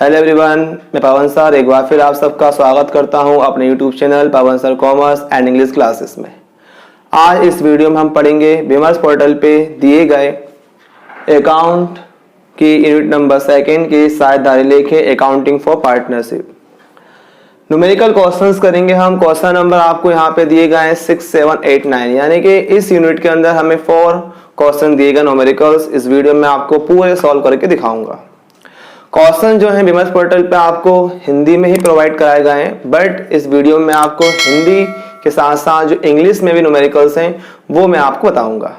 Hello everyone, मैं पवन sir एक बार फिर आप सबका स्वागत करता हूं अपने YouTube channel Pawan sir commerce and English classes में। आज इस वीडियो में हम पढ़ेंगे विमर्श पोर्टल पे दिए गए अकाउंट की यूनिट नंबर 2 की साझेदारी लेखे accounting for partnership. Numerical questions करेंगे हम। क्वेश्चन नंबर आपको यहाँ पे दिए गए हैं 6, 7, 8, 9, यानी कि इस यूनिट के अंदर हमें 4 क्वेश्चन दिए गए न्यूमेरिकल्स। इस वीडियो में आपको पूरे सॉल्व करके दिखाऊंगा। क्वेश्चन जो है विमर्श पोर्टल पे आपको हिंदी में ही प्रोवाइड कराए गए हैं, बट इस वीडियो में आपको हिंदी के साथ साथ जो इंग्लिश में भी न्यूमेरिकल्स हैं वो मैं आपको बताऊंगा।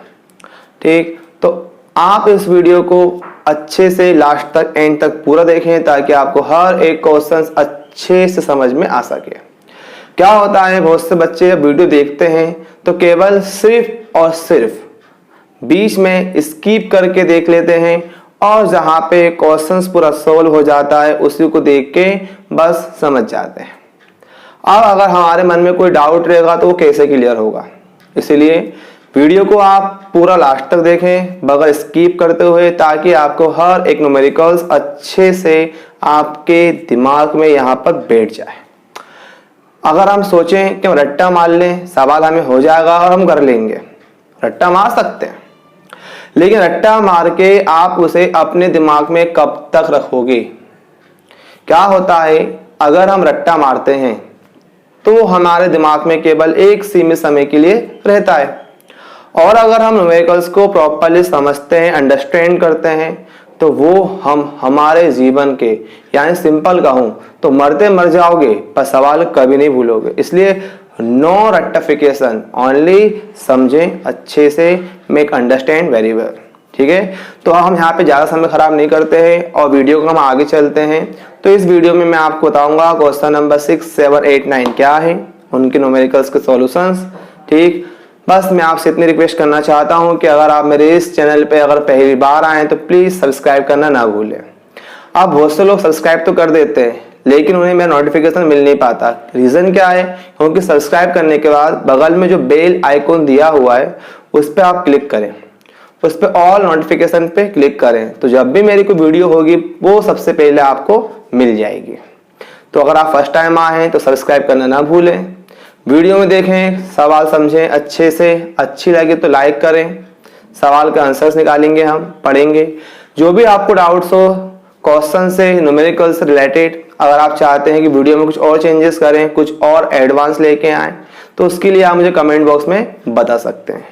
ठीक, तो आप इस वीडियो को अच्छे से लास्ट तक एंड तक पूरा देखें ताकि आपको हर एक क्वेश्चन अच्छे से समझ में आ सके। क्या होता है, बहुत से बच्चे जब वीडियो देखते हैं तो केवल सिर्फ और सिर्फ बीच में स्किप करके देख लेते हैं और जहां पे क्वेश्चंस पूरा सॉल्व हो जाता है उसी को देख के बस समझ जाते हैं। अब अगर हमारे मन में कोई डाउट रहेगा तो वो कैसे क्लियर होगा, इसीलिए वीडियो को आप पूरा लास्ट तक देखें बगैर स्किप करते हुए, ताकि आपको हर एक न्यूमेरिकल्स अच्छे से आपके दिमाग में यहाँ पर बैठ जाए। अगर हम सोचें कि हम रट्टा मार लें, सवाल हमें हो जाएगा और हम कर लेंगे, रट्टा मार सकते हैं, लेकिन रट्टा मार के आप उसे अपने दिमाग में कब तक रखोगे? क्या होता है, अगर हम रट्टा मारते हैं तो हमारे दिमाग में केवल एक सीमित समय के लिए रहता है, और अगर हम न्यूमेरिकल्स को प्रॉपर्ली समझते हैं, अंडरस्टैंड करते हैं, तो वो हम हमारे जीवन के, यानी सिंपल कहूं तो मरते मर जाओगे पर सवाल कभी नहीं भूलोगे। इसलिए नो रट्टिफिकेशन, ओनली समझें अच्छे से, मेक अंडरस्टैंड वेरी वेल। ठीक है, तो हम यहाँ पे ज्यादा समय खराब नहीं करते हैं और वीडियो को हम आगे चलते हैं। तो इस वीडियो में मैं आपको बताऊंगा क्वेश्चन नंबर 6, 7, 8, 9 क्या है, उनके न्यूमेरिकल्स के सॉल्यूशंस। ठीक, बस मैं आपसे इतनी रिक्वेस्ट करना चाहता हूँ कि अगर आप मेरे इस चैनल पे अगर पहली बार आए तो प्लीज सब्सक्राइब करना ना भूलें। अब बहुत से लोग सब्सक्राइब तो कर देते हैं लेकिन उन्हें मेरा नोटिफिकेशन मिल नहीं पाता। रीजन क्या है, क्योंकि सब्सक्राइब करने के बाद बगल में जो बेल आइकॉन दिया हुआ है उस पर आप क्लिक करें, उस पर ऑल नोटिफिकेशन पे क्लिक करें, तो जब भी मेरी कोई वीडियो होगी वो सबसे पहले आपको मिल जाएगी। तो अगर आप फर्स्ट टाइम आए हैं तो सब्सक्राइब करना ना भूलें। वीडियो में देखें, सवाल समझें अच्छे से, अच्छी लगे तो लाइक करें। सवाल के आंसर्स निकालेंगे, हम पढ़ेंगे। जो भी आपको डाउट्स हो क्वेश्चन से, न्यूमेरिकल से रिलेटेड, अगर आप चाहते हैं कि वीडियो में कुछ और चेंजेस करें, कुछ और एडवांस लेके आए, तो उसके लिए आप मुझे कमेंट बॉक्स में बता सकते हैं।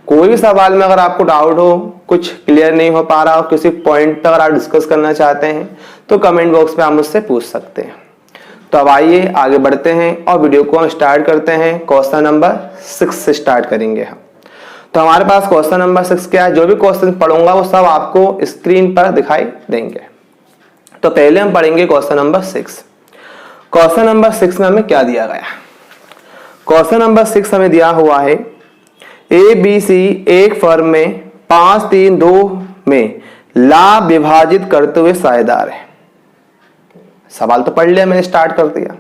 कोई भी सवाल में अगर आपको डाउट हो, कुछ क्लियर नहीं हो पा रहा हो, किसी पॉइंट पर अगर आप डिस्कस करना चाहते हैं तो कमेंट बॉक्स में आप मुझसे पूछ सकते हैं। तो अब आइए आगे बढ़ते हैं और वीडियो को हम स्टार्ट करते हैं। क्वेश्चन नंबर 6 से स्टार्ट करेंगे हम। तो हमारे पास क्वेश्चन नंबर 6 क्या है, जो भी क्वेश्चन पढ़ूंगा वो सब आपको स्क्रीन पर दिखाई देंगे। तो पहले हम पढ़ेंगे क्वेश्चन नंबर 6। क्वेश्चन नंबर 6 में हमें क्या दिया गया? क्वेश्चन नंबर 6 हमें दिया हुआ है ABC एक फर्म में 5-3-2 में लाभ विभाजित करते हुए साझेदार है। सवाल तो पढ़ लिया, मैंने स्टार्ट कर दिया।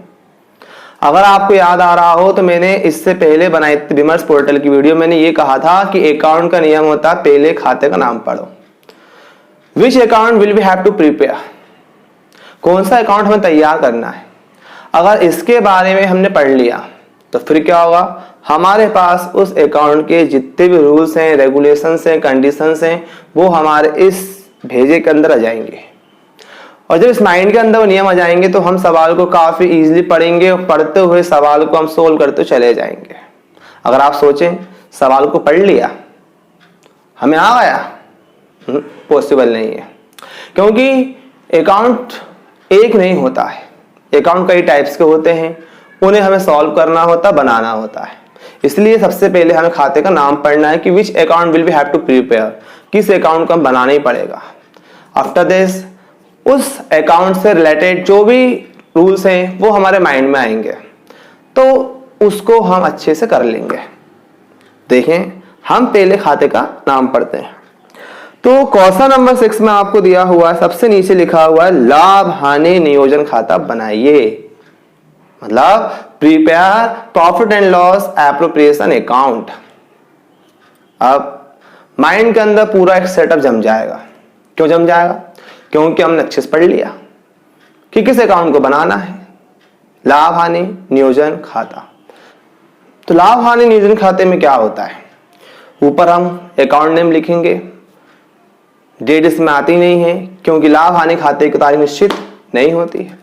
अगर आपको याद आ रहा हो तो मैंने इससे पहले बनाई थी विमर्श पोर्टल की वीडियो, मैंने ये कहा था कि अकाउंट का नियम होता है पहले खाते का नाम पढ़ो। Which account will we have to prepare, कौन सा अकाउंट हमें तैयार करना है। अगर इसके बारे में हमने पढ़ लिया तो फिर क्या होगा, हमारे पास उस अकाउंट के जितने भी रूल्स हैं, रेगुलेशंस हैं, कंडीशंस हैं, वो हमारे इस भेजे के अंदर आ जाएंगे। और जब इस माइंड के अंदर वो नियम आ जाएंगे तो हम सवाल को काफी इजीली पढ़ेंगे और पढ़ते हुए सवाल को हम सोल्व करते चले जाएंगे। अगर आप सोचें सवाल को पढ़ लिया हमें आ गया, पॉसिबल नहीं है, क्योंकि अकाउंट एक नहीं होता है, अकाउंट कई टाइप्स के होते हैं, उन्हें हमें सॉल्व करना होता, बनाना होता है। इसलिए सबसे पहले हमें खाते का नाम पढ़ना है कि which account will we have to prepare, किस अकाउंट को हम बनाना ही पड़ेगा। आफ्टर दिस उस अकाउंट से रिलेटेड जो भी रूल्स हैं वो हमारे माइंड में आएंगे, तो उसको हम अच्छे से कर लेंगे। देखें, हम पहले खाते का नाम पढ़ते हैं। तो क्वेश्चन नंबर 6 में आपको दिया हुआ है, सबसे नीचे लिखा हुआ है लाभ हानि नियोजन खाता बनाइए, मतलब prepare profit and loss appropriation account. अब माइंड के अंदर पूरा एक सेटअप जम जाएगा। क्यों जम जाएगा? क्योंकि हमने अच्छे से पढ़ लिया। कि किस अकाउंट को बनाना है, लाभ हानि नियोजन खाता। तो लाभ हानि नियोजन खाते में क्या होता है, ऊपर हम अकाउंट नेम लिखेंगे, डेट इसमें आती नहीं है क्योंकि लाभ हानि खाते की तारीख निश्चित नहीं होती है।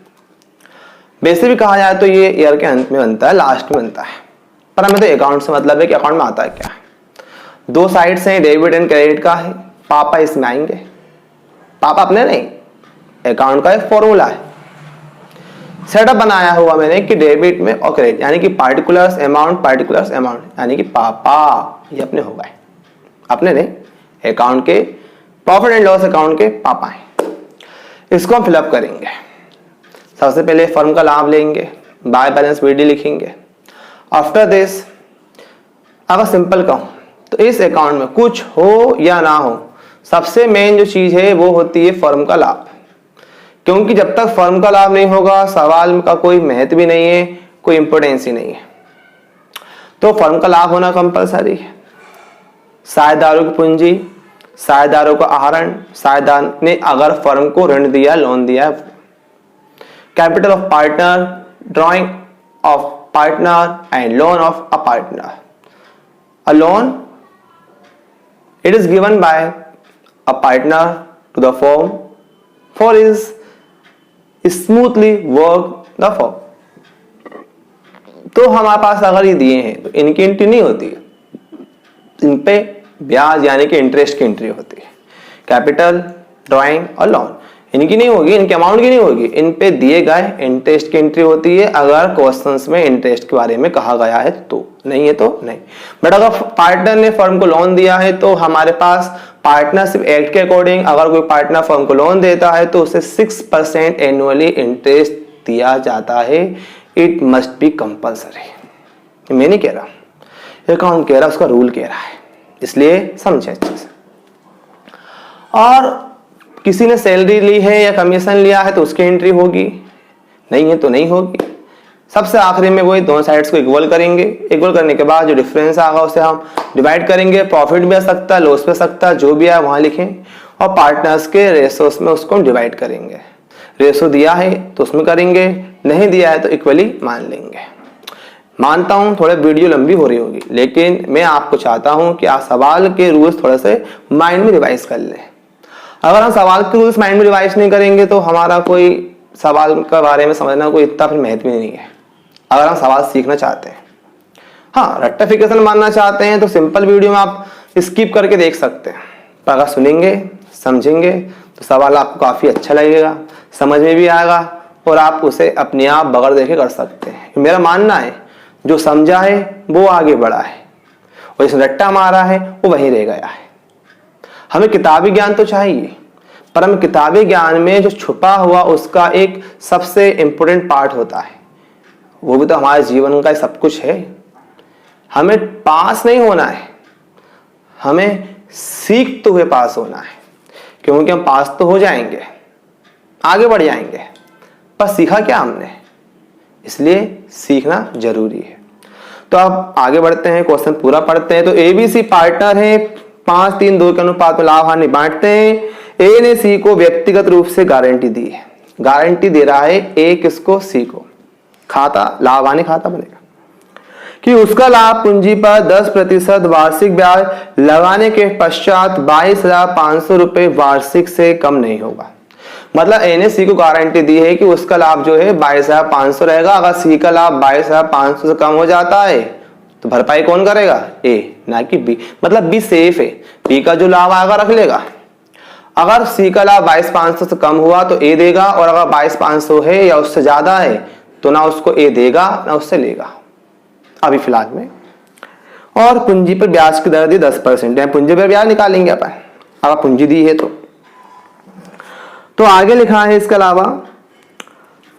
वैसे भी कहा जाए तो ये ईयर के अंत में बनता है, लास्ट में बनता है, पर हमें तो अकाउंट से मतलब है कि अकाउंट में आता है क्या है। दो साइड्स हैं, डेबिट एंड क्रेडिट का है, पापा इसमें आएंगे, पापा अपने नहीं, अकाउंट का एक फॉर्मूला है, सेटअप बनाया हुआ मैंने कि डेबिट में और क्रेडिट यानी कि पार्टिकुलर्स अमाउंट यानी कि पापा ये अपने हो गए, अपने नहीं, अकाउंट के प्रॉफिट एंड लॉस अकाउंट के पापा हैं। इसको हम फिलअप करेंगे। सबसे पहले फर्म का लाभ लेंगे, बाय बैलेंस बीडी लिखेंगे। आफ्टर दिस अगर सिंपल कहूं तो इस अकाउंट में कुछ हो या ना हो, सबसे मेन जो चीज है वो होती है फर्म का लाभ, क्योंकि जब तक फर्म का लाभ नहीं होगा सवाल का कोई महत्व भी नहीं है, कोई इंपोर्टेंस ही नहीं है। तो फर्म का लाभ होना कंपलसरी है। साझेदारों की पूंजी, साझेदारों का आहरण, साझेदार ने अगर फर्म को ऋण दिया, लोन दिया, capital of partner, drawing of partner and loan of a partner. A loan it is given by a partner to the firm for his smoothly work the firm। तो हमारे पास अगर ये दिए हैं तो इनकी एंट्री नहीं होती है, इन पे ब्याज यानी कि इंटरेस्ट की एंट्री होती है। कैपिटल, ड्राइंग और लोन इनकी नहीं होगी, इनके अमाउंट की नहीं होगी, इन पे दिए गए इंटरेस्ट की एंट्री होती है अगर क्वेश्चंस में इंटरेस्ट के बारे में कहा गया है तो, नहीं है तो नहीं। बट अगर पार्टनर ने फर्म को लोन दिया है तो हमारे पास पार्टनरशिप एक्ट के अकॉर्डिंग अगर कोई पार्टनर फर्म को लोन देता है तो उसे 6% एनुअली इंटरेस्ट दिया जाता है। It must be compulsory. मैं नहीं कह रहा, अकाउंट कह रहा, उसका रूल कह रहा है, इसलिए समझे अच्छे से। और किसी ने सैलरी ली है या कमीशन लिया है तो उसकी एंट्री होगी, नहीं है तो नहीं होगी। सबसे आखिरी में वही दोनों साइड्स को इक्वल करेंगे, इक्वल करने के बाद जो डिफरेंस आएगा उसे हम डिवाइड करेंगे। प्रॉफिट भी आ सकता है, लॉस भी आ सकता है, जो भी है वहां लिखें और पार्टनर्स के रेशोस में उसको हम डिवाइड करेंगे। रेशो दिया है तो उसमें करेंगे, नहीं दिया है तो इक्वली मान लेंगे। मानता हूं थोड़ा वीडियो लंबी हो रही होगी, लेकिन मैं आपको चाहता हूं कि आप सवाल के रूल्स थोड़े से माइंड में रिवाइज कर लें। अगर हम सवाल के रूल्स माइंड में रिवाइज नहीं करेंगे तो हमारा कोई सवाल के बारे में समझना कोई इतना फिर महत्व नहीं है। अगर हम सवाल सीखना चाहते हैं, हाँ रेक्टिफिकेशन मानना चाहते हैं तो सिंपल वीडियो में आप स्किप करके देख सकते हैं, पर अगर सुनेंगे समझेंगे तो सवाल आपको काफी अच्छा लगेगा, समझ में भी आएगा और आप उसे अपने आप बगैर देखे कर सकते हैं। मेरा मानना है जो समझा है वो आगे बढ़ा है और जिसने रट्टा मारा है वो वहीं रह गया है। हमें किताबी ज्ञान तो चाहिए, पर हमें किताबी ज्ञान में जो छुपा हुआ उसका एक सबसे इंपॉर्टेंट पार्ट होता है, वो भी तो हमारे जीवन का सब कुछ है। हमें पास नहीं होना है, हमें सीखते हुए पास होना है, क्योंकि हम पास तो हो जाएंगे, आगे बढ़ जाएंगे, पर सीखा क्या हमने, इसलिए सीखना जरूरी है। तो अब आगे बढ़ते हैं, क्वेश्चन पूरा पढ़ते हैं। तो एबीसी पार्टनर है, 5-3-2 के अनुपात में लाभ हानि बांटते हैं। ए ने सी को व्यक्तिगत रूप से गारंटी दी है, गारंटी दे रहा है ए किसको, सी को। खाता लाभ हानि खाता बनेगा कि उसका लाभ पूंजी पर 10% वार्षिक ब्याज लगाने के पश्चात 22,500 रुपए वार्षिक से कम नहीं होगा। मतलब ए ने सी को गारंटी दी है कि उसका लाभ जो है 22,500 रहेगा। अगर सी का लाभ 22,500 से कम हो जाता है तो भरपाई कौन करेगा, ए, ना कि बी। मतलब बी सेफ है, बी का जो लाभ आएगा रख लेगा। अगर सी का लाभ 22,500 से कम हुआ तो ए देगा, और अगर 22,500 है या उससे ज्यादा है तो ना उसको ए देगा ना उससे लेगा अभी फिलहाल में। और पूंजी पर ब्याज की दर दी 10% है, पूंजी पर ब्याज निकालेंगे अपन अगर पूंजी दी है तो आगे लिखा है इसके अलावा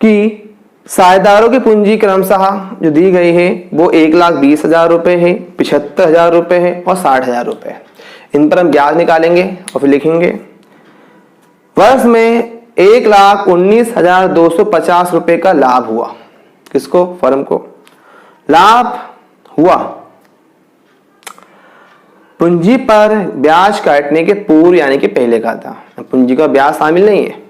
कि साझेदारों की पूंजी क्रमशः जो दी गई है वो 1,20,000 रुपए है, 75,000 रुपए है और 60,000 रुपए है। इन पर हम ब्याज निकालेंगे और फिर लिखेंगे वर्ष में 1,19,250 रुपए का लाभ हुआ। किसको, फर्म को लाभ हुआ। पूंजी पर ब्याज काटने के पूर्व यानी कि पहले का था, पूंजी का ब्याज शामिल नहीं है।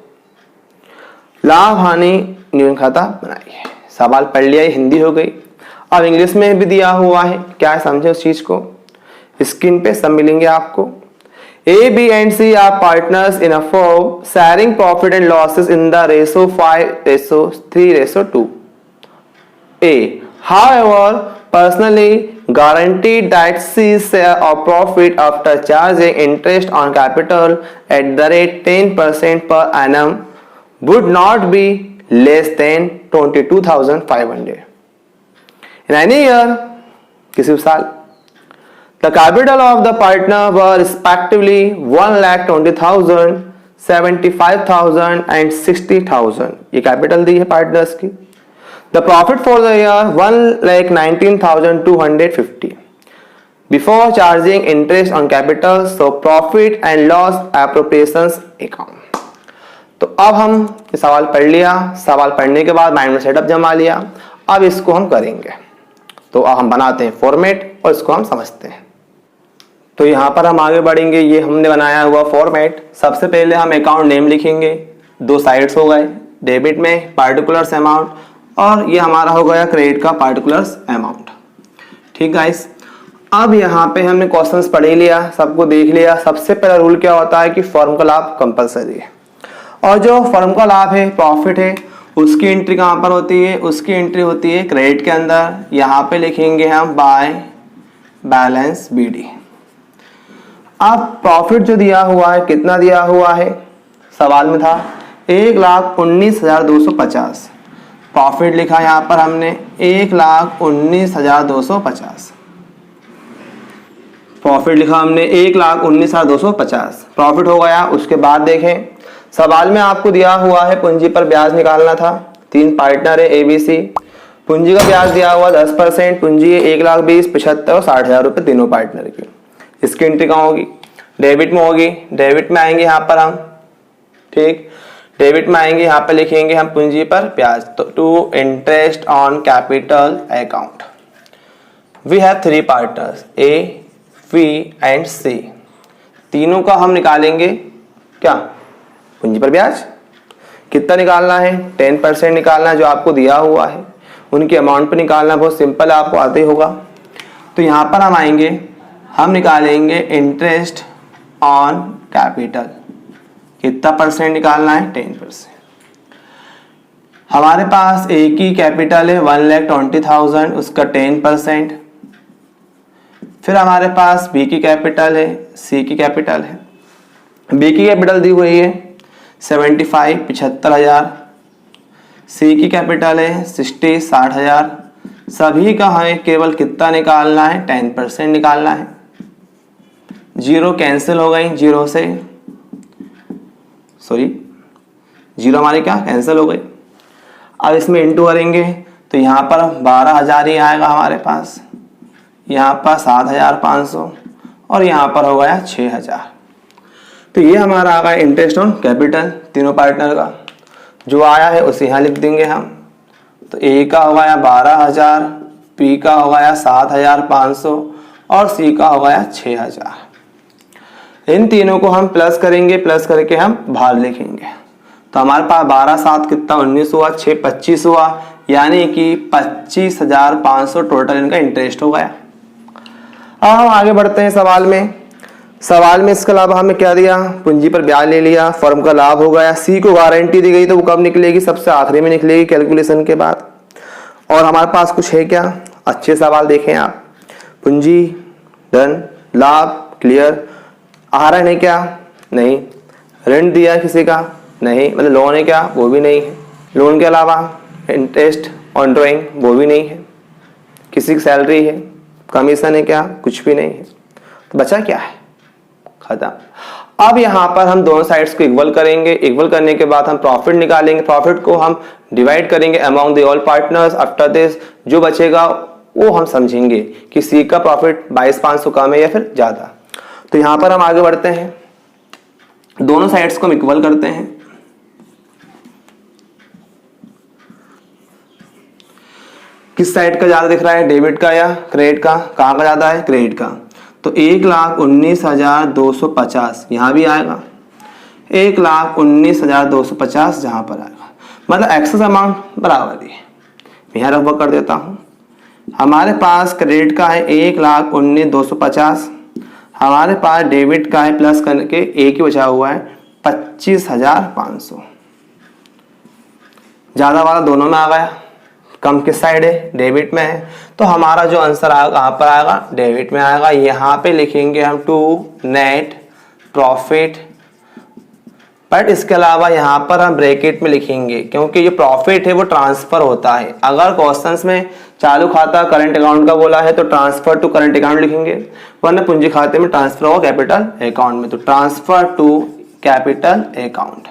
लाभ हानि न्यून खाता बनाइए। सवाल पढ़ लिया, हिंदी हो गई। अब इंग्लिश में भी दिया हुआ है, क्या है समझे उस चीज को। स्क्रीन पे सब मिलेंगे आपको। A, B and C are partners in a firm sharing profit and losses in the ratio 5:3:2. A, however, personally guaranteed that C's share of profit after charging interest on capital at the rate 10% per annum would not be less than 22,500 in any year, किसी साल। The capital of the partner were respectively 1,20,000, 75,000 and 60,000। ये capital दी है partners की। The profit for the year 1,19,250 before charging interest on capital, so profit and loss appropriations account। तो अब हम ये सवाल पढ़ लिया। सवाल पढ़ने के बाद माइंड में सेटअप जमा लिया। अब इसको हम करेंगे, तो अब हम बनाते हैं फॉर्मेट और इसको हम समझते हैं। तो यहाँ पर हम आगे बढ़ेंगे। ये हमने बनाया हुआ फॉर्मेट। सबसे पहले हम अकाउंट नेम लिखेंगे, दो साइड्स हो गए, डेबिट में पार्टिकुलर्स अमाउंट और ये हमारा हो गया क्रेडिट का पार्टिकुलर्स अमाउंट। ठीक गाइस, अब यहाँ पे हमने क्वेश्चंस पढ़ ही लिया, सबको देख लिया। सबसे पहला रूल क्या होता है कि फर्म का लाभ कंपलसरी है, और जो फर्म का लाभ है, प्रॉफिट है, उसकी एंट्री कहाँ पर होती है, उसकी एंट्री होती है क्रेडिट के अंदर। यहाँ पे लिखेंगे हम बाय बैलेंस BD। अब प्रॉफिट जो दिया हुआ है, कितना दिया हुआ है, सवाल में था 1,19,250। प्रॉफिट लिखा यहाँ पर हमने 1,19,250। प्रॉफिट लिखा हमने 1,19,250 प्रॉफिट हो गया। उसके बाद देखें, सवाल में आपको दिया हुआ है पूंजी पर ब्याज निकालना था। 3 पार्टनर है ABC। पूंजी का ब्याज दिया हुआ 10%। पूंजी है 1,20,000, 75 और 60,000 रुपये तीनों पार्टनर की। इसकी एंट्री कहाँ होगी, डेबिट में होगी। डेबिट में आएंगे यहाँ पर हम, ठीक, डेबिट में आएंगे, यहाँ पे लिखेंगे हम पूंजी पर ब्याज, तो to interest on capital account. We have 3 partners A, B and C। तीनों का हम निकालेंगे क्या, पूंजी पर ब्याज। कितना निकालना है, 10% निकालना है जो आपको दिया हुआ है। उनके अमाउंट पर निकालना बहुत सिंपल है, आपको आते ही होगा। तो यहाँ पर हम आएंगे, हम निकालेंगे इंटरेस्ट ऑन कैपिटल। कितना परसेंट निकालना है, 10%। हमारे पास A की कैपिटल है 1,20,000, उसका 10%। फिर हमारे पास B की कैपिटल है, C की कैपिटल है। B की कैपिटल दी हुई है 75, 75,000। C की कैपिटल है 60, 60,000। सभी का हमें केवल कितना निकालना है, 10% निकालना है। जीरो कैंसिल हो गई, जीरो से सॉरी जीरो हमारी क्या कैंसिल हो गई। अब इसमें इंटू करेंगे तो यहाँ पर 12,000 ही आएगा हमारे पास, यहाँ पर 7,500 और यहाँ पर हो गया 6,000। तो ये हमारा आ गया इंटरेस्ट ऑन कैपिटल तीनों पार्टनर का। जो आया है उसे यहाँ लिख देंगे हम। तो A का हो गया 12,000, B का हो गया 7,500 और C का हो गया 6,000। इन तीनों को हम प्लस करेंगे, प्लस करके हम बाहर लिखेंगे। तो हमारे पास 12 7 कितना 19 हुआ, 6 25 हुआ, यानी कि 25,500 टोटल इनका इंटरेस्ट हो गया। अब हम आगे बढ़ते हैं सवाल में। सवाल में इसके अलावा हमें क्या दिया, पूंजी पर ब्याज ले लिया, फर्म का लाभ हो गया। C को गारंटी दी गई, तो वो कब निकलेगी, सबसे आखिरी में निकलेगी कैलकुलेशन के बाद। और हमारे पास कुछ है क्या, अच्छे सवाल देखें आप। पूंजी, धन, लाभ क्लियर। आहरण है क्या, नहीं। ऋण दिया किसी का, नहीं। मतलब लोन है क्या, वो भी नहीं है। लोन के अलावा इंटरेस्ट ऑन ड्राइंग, वो भी नहीं है। किसी की सैलरी है, कमीशन है क्या, कुछ भी नहीं है। तो बचा क्या है, खत्म। अब यहाँ पर हम दोनों साइड्स को इक्वल करेंगे। इक्वल करने के बाद हम प्रॉफिट निकालेंगे। प्रॉफिट को हम डिवाइड करेंगे among the all partners. After this जो बचेगा वो हम समझेंगे कि C का प्रॉफिट 22,500 कम है या फिर ज्यादा। तो यहाँ पर हम आगे बढ़ते हैं, दोनों साइड्स को हम इक्वल करते हैं। किस साइड का ज्यादा दिख रहा है, डेबिट का या क्रेडिट का, कहाँ का ज्यादा है, क्रेडिट का। तो 1,19,250 यहाँ भी आएगा, 1,19,250 जहाँ पर आएगा। मतलब एक्सेस अमाउंट बराबर है, यहाँ रफ कर देता हूँ। हमारे पास क्रेडिट का है 1,19,250, हमारे पास डेबिट का है प्लस करके एक ही बचा हुआ है 25,500। ज़्यादा वाला दोनों में आ गया, कम किस साइड है, डेबिट में है, तो हमारा जो आंसर आएगा कहाँ पर आएगा, डेबिट में आएगा। यहाँ पे लिखेंगे हम टू नेट प्रॉफिट, बट इसके अलावा यहाँ पर हम ब्रैकेट में लिखेंगे क्योंकि जो प्रॉफिट है वो ट्रांसफर होता है। अगर क्वेश्चंस में चालू खाता करंट अकाउंट का बोला है तो ट्रांसफर टू करंट अकाउंट लिखेंगे, वरना पूंजी खाते में ट्रांसफर होगा कैपिटल अकाउंट में, तो ट्रांसफर टू कैपिटल अकाउंट।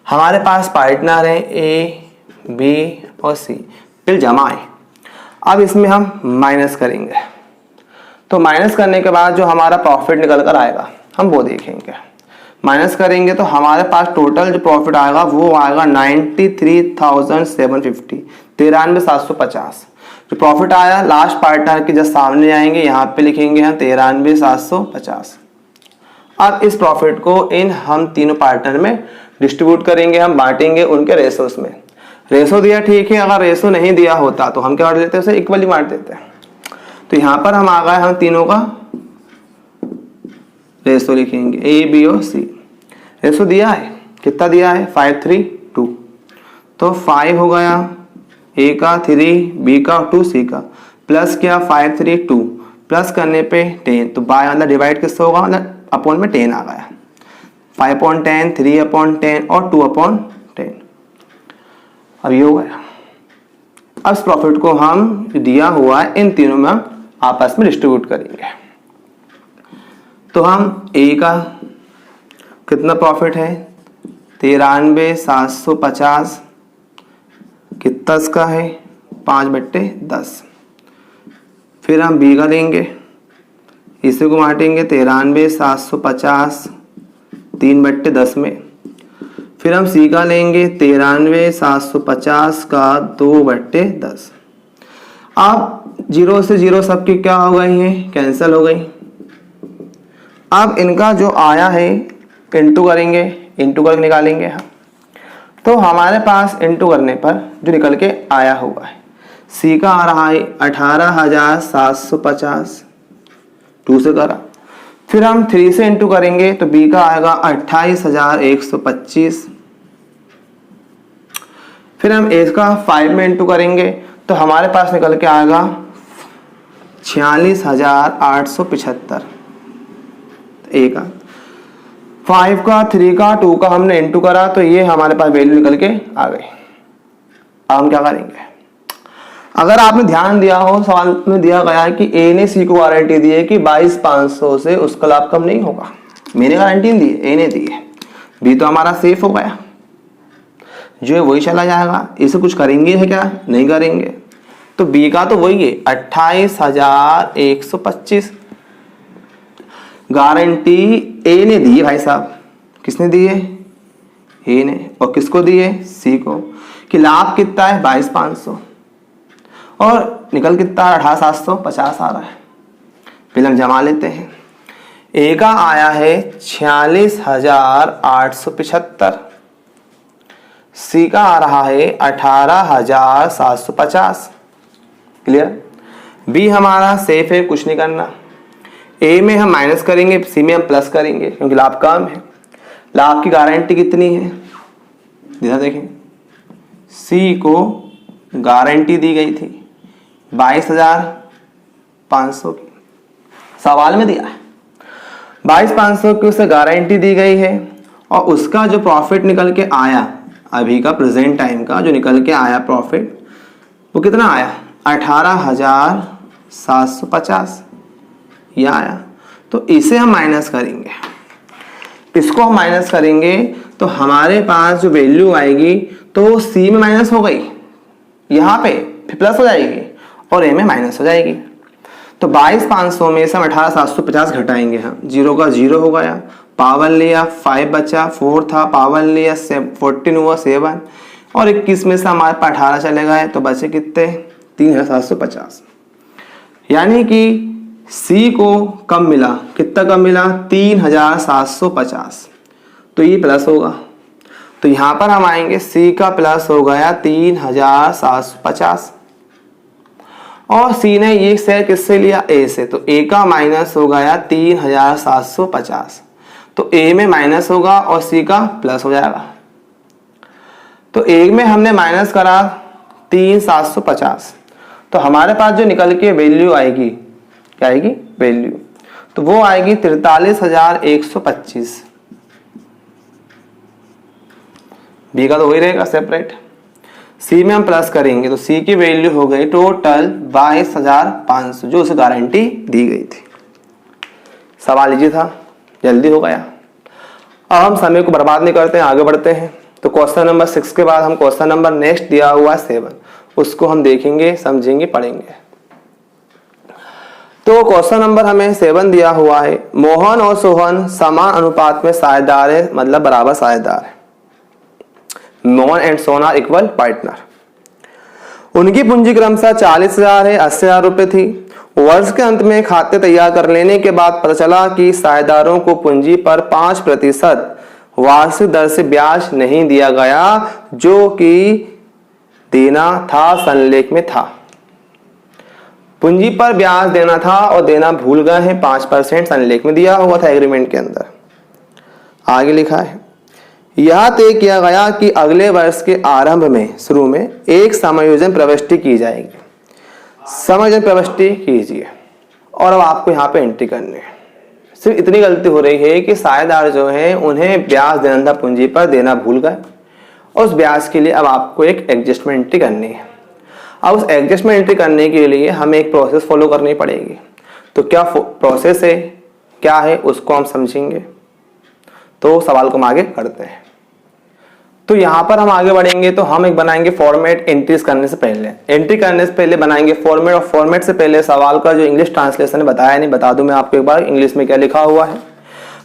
हमारे पास पार्टनर है ए, बी और सी, बिल जमा है। अब इसमें हम माइनस करेंगे, तो माइनस करने के बाद जो हमारा प्रॉफिट निकल कर आएगा हम वो देखेंगे। माइनस करेंगे तो हमारे पास टोटल जो प्रॉफिट आएगा वो आएगा 93,750, 93,750। जो प्रॉफिट आया लास्ट पार्टनर के जस्ट सामने आएंगे, यहाँ पे लिखेंगे हम 93,750। अब इस प्रॉफिट को इन हम तीनों पार्टनर में डिस्ट्रीब्यूट करेंगे, हम बांटेंगे उनके रेशोस में। रेशो दिया ठीक है, अगर रेशो नहीं दिया होता तो हम क्या बांट देते हैं, उसे इक्वली बांट देते हैं। तो यहाँ पर हम आ गए, हम तीनों का रेशो लिखेंगे, ए बी और सी। रेशो दिया है, कितना दिया है, 5:3:2, तो 5 हो गया ए का, 3 बी का, 2 सी का, प्लस क्या 5:3:2, प्लस करने पे 10, तो बाय मतलब डिवाइड किससे होगा, मतलब अपॉन में 10 आ गया, 5/10, 3/10 और 2/10। अब ये हो गया। अब इस प्रॉफिट को हम दिया हुआ है इन तीनों में आपस में डिस्ट्रीब्यूट करेंगे। तो हम ए का कितना प्रॉफिट है, 93,750, कितना इसका है, 5/10। फिर हम बी का लेंगे, इसे को बांटेंगे 93,750 3/10 में। फिर हम सी का लेंगे 93,750 का 2/10। अब 0 से 0 सबकी क्या हो गई है, कैंसिल हो गई। अब इनका जो आया है इंटू करेंगे, इंटू करके निकालेंगे हम, तो हमारे पास इंटू करने पर जो निकल के आया हुआ है, सी का आ रहा है 18,750, 2 से करा। फिर हम 3 से इंटू करेंगे तो बी का आएगा 28,125। फिर हम ए का 5 में इंटू करेंगे तो हमारे पास निकल के आएगा 46,875। ए का 5 का, 3 का, 2 का हमने इंटू करा तो ये हमारे पास वैल्यू निकल के आ गई। अब हम क्या करेंगे, अगर आपने ध्यान दिया हो सवाल में दिया गया है कि ए ने सी को गारंटी दी है कि 22,500 से उसका लाभ कम नहीं होगा, मैंने गारंटी दी है, ए ने दी है, बी तो हमारा सेफ हो गया, जो है वही चला जाएगा। इसे कुछ करेंगे है क्या, नहीं करेंगे, तो बी का तो वही है 28,125 गारंटी ए ने दी है भाई साहब। किसने दी है, ए ने, और किसको दी है, सी को, कि लाभ कितना है 22,500 और निकल कितना 18,750 आ रहा है। फिर हम जमा लेते हैं, ए का आया है 46,875, सी का आ रहा है 18,750। क्लियर। बी हमारा सेफ है, कुछ नहीं करना। ए में हम माइनस करेंगे, सी में हम प्लस करेंगे क्योंकि लाभ कम है। लाभ की गारंटी कितनी है, ध्यान देखें, सी को गारंटी दी गई थी 22,500 की, सवाल में दिया है 22,500 की उसे गारंटी दी गई है, और उसका जो प्रॉफिट निकल के आया अभी का प्रेजेंट टाइम का जो निकल के आया प्रॉफिट, वो कितना आया 18,750 ये आया। तो इसे हम माइनस करेंगे, इसको हम माइनस करेंगे तो हमारे पास जो वैल्यू आएगी तो सी में माइनस हो गई, यहाँ पे प्लस हो जाएगी और ए में माइनस हो जाएगी। तो 22,500 में से हम 18,750 घटाएंगे, हम 0 का 0 हो गया, पावर लिया 5 बचा, 4 था, पावर लिया 14 हुआ 7, और 21 में से हमारे पास 18 चले गए तो बचे कितने 3,750। यानी कि सी को कम मिला, कितना कम मिला 3,750, तो ये प्लस होगा। तो यहाँ पर हम आएंगे सी का प्लस हो गया 3750 और सी ने ये शेयर किससे लिया, ए से, तो ए का माइनस हो गया 3750। तो ए में माइनस होगा और सी का प्लस हो जाएगा। तो ए में हमने माइनस करा 3750, तो हमारे पास जो निकल के वैल्यू आएगी, क्या आएगी वैल्यू, तो वो आएगी 43,125। बी का तो वही रहेगा सेपरेट। सी में हम प्लस करेंगे तो सी की वैल्यू हो गई टोटल 22,500 जो उसे गारंटी दी गई थी। सवाल इजी था, जल्दी हो गया। अब हम समय को बर्बाद नहीं करते हैं, आगे बढ़ते हैं। तो क्वेश्चन नंबर 6 के बाद हम क्वेश्चन नंबर नेक्स्ट दिया हुआ 7, उसको हम देखेंगे, समझेंगे, पढ़ेंगे। तो क्वेश्चन नंबर हमें 7 दिया हुआ है, मोहन और सोहन समान अनुपात में साझेदार है, मतलब बराबर साझेदार है। Mohan and Sohan are equal partner. उनकी पूंजी क्रमशः 40,000 है, 80,000 रुपए थी। वर्ष के अंत में खाते तैयार कर लेने के बाद पता चला कि साझेदारों को पूंजी पर 5% वार्षिक दर से ब्याज नहीं दिया गया, जो कि देना था संलेख में था। पूंजी पर ब्याज देना था और देना भूल गए हैं, 5% संलेख में दिया हुआ था एग्रीमेंट के अंदर। आगे लिखा है, यह तय किया गया कि अगले वर्ष के आरंभ में शुरू में एक समायोजन प्रविष्टि की जाएगी। समायोजन प्रविष्टि कीजिए और अब आपको यहाँ पे एंट्री करनी है। सिर्फ इतनी गलती हो रही है कि साझेदार जो हैं उन्हें ब्याज देना था पूंजी पर, देना भूल गए और उस ब्याज के लिए अब आपको एक एडजस्टमेंट एंट्री करनी है। अब उस एडजस्टमेंट एंट्री करने के लिए हमें एक प्रोसेस फॉलो करनी पड़ेगी। तो क्या प्रोसेस है, क्या है, उसको हम समझेंगे। तो सवाल को हम आगे करते हैं। तो यहाँ पर हम आगे बढ़ेंगे तो हम एक बनाएंगे फॉर्मेट एंट्रीज करने से पहले। एंट्री करने से पहले बनाएंगे फॉर्मेट, और फॉर्मेट से पहले सवाल का जो इंग्लिश ट्रांसलेशन है बताया नहीं, बता दूं मैं आपको एक बार इंग्लिश में क्या लिखा हुआ है।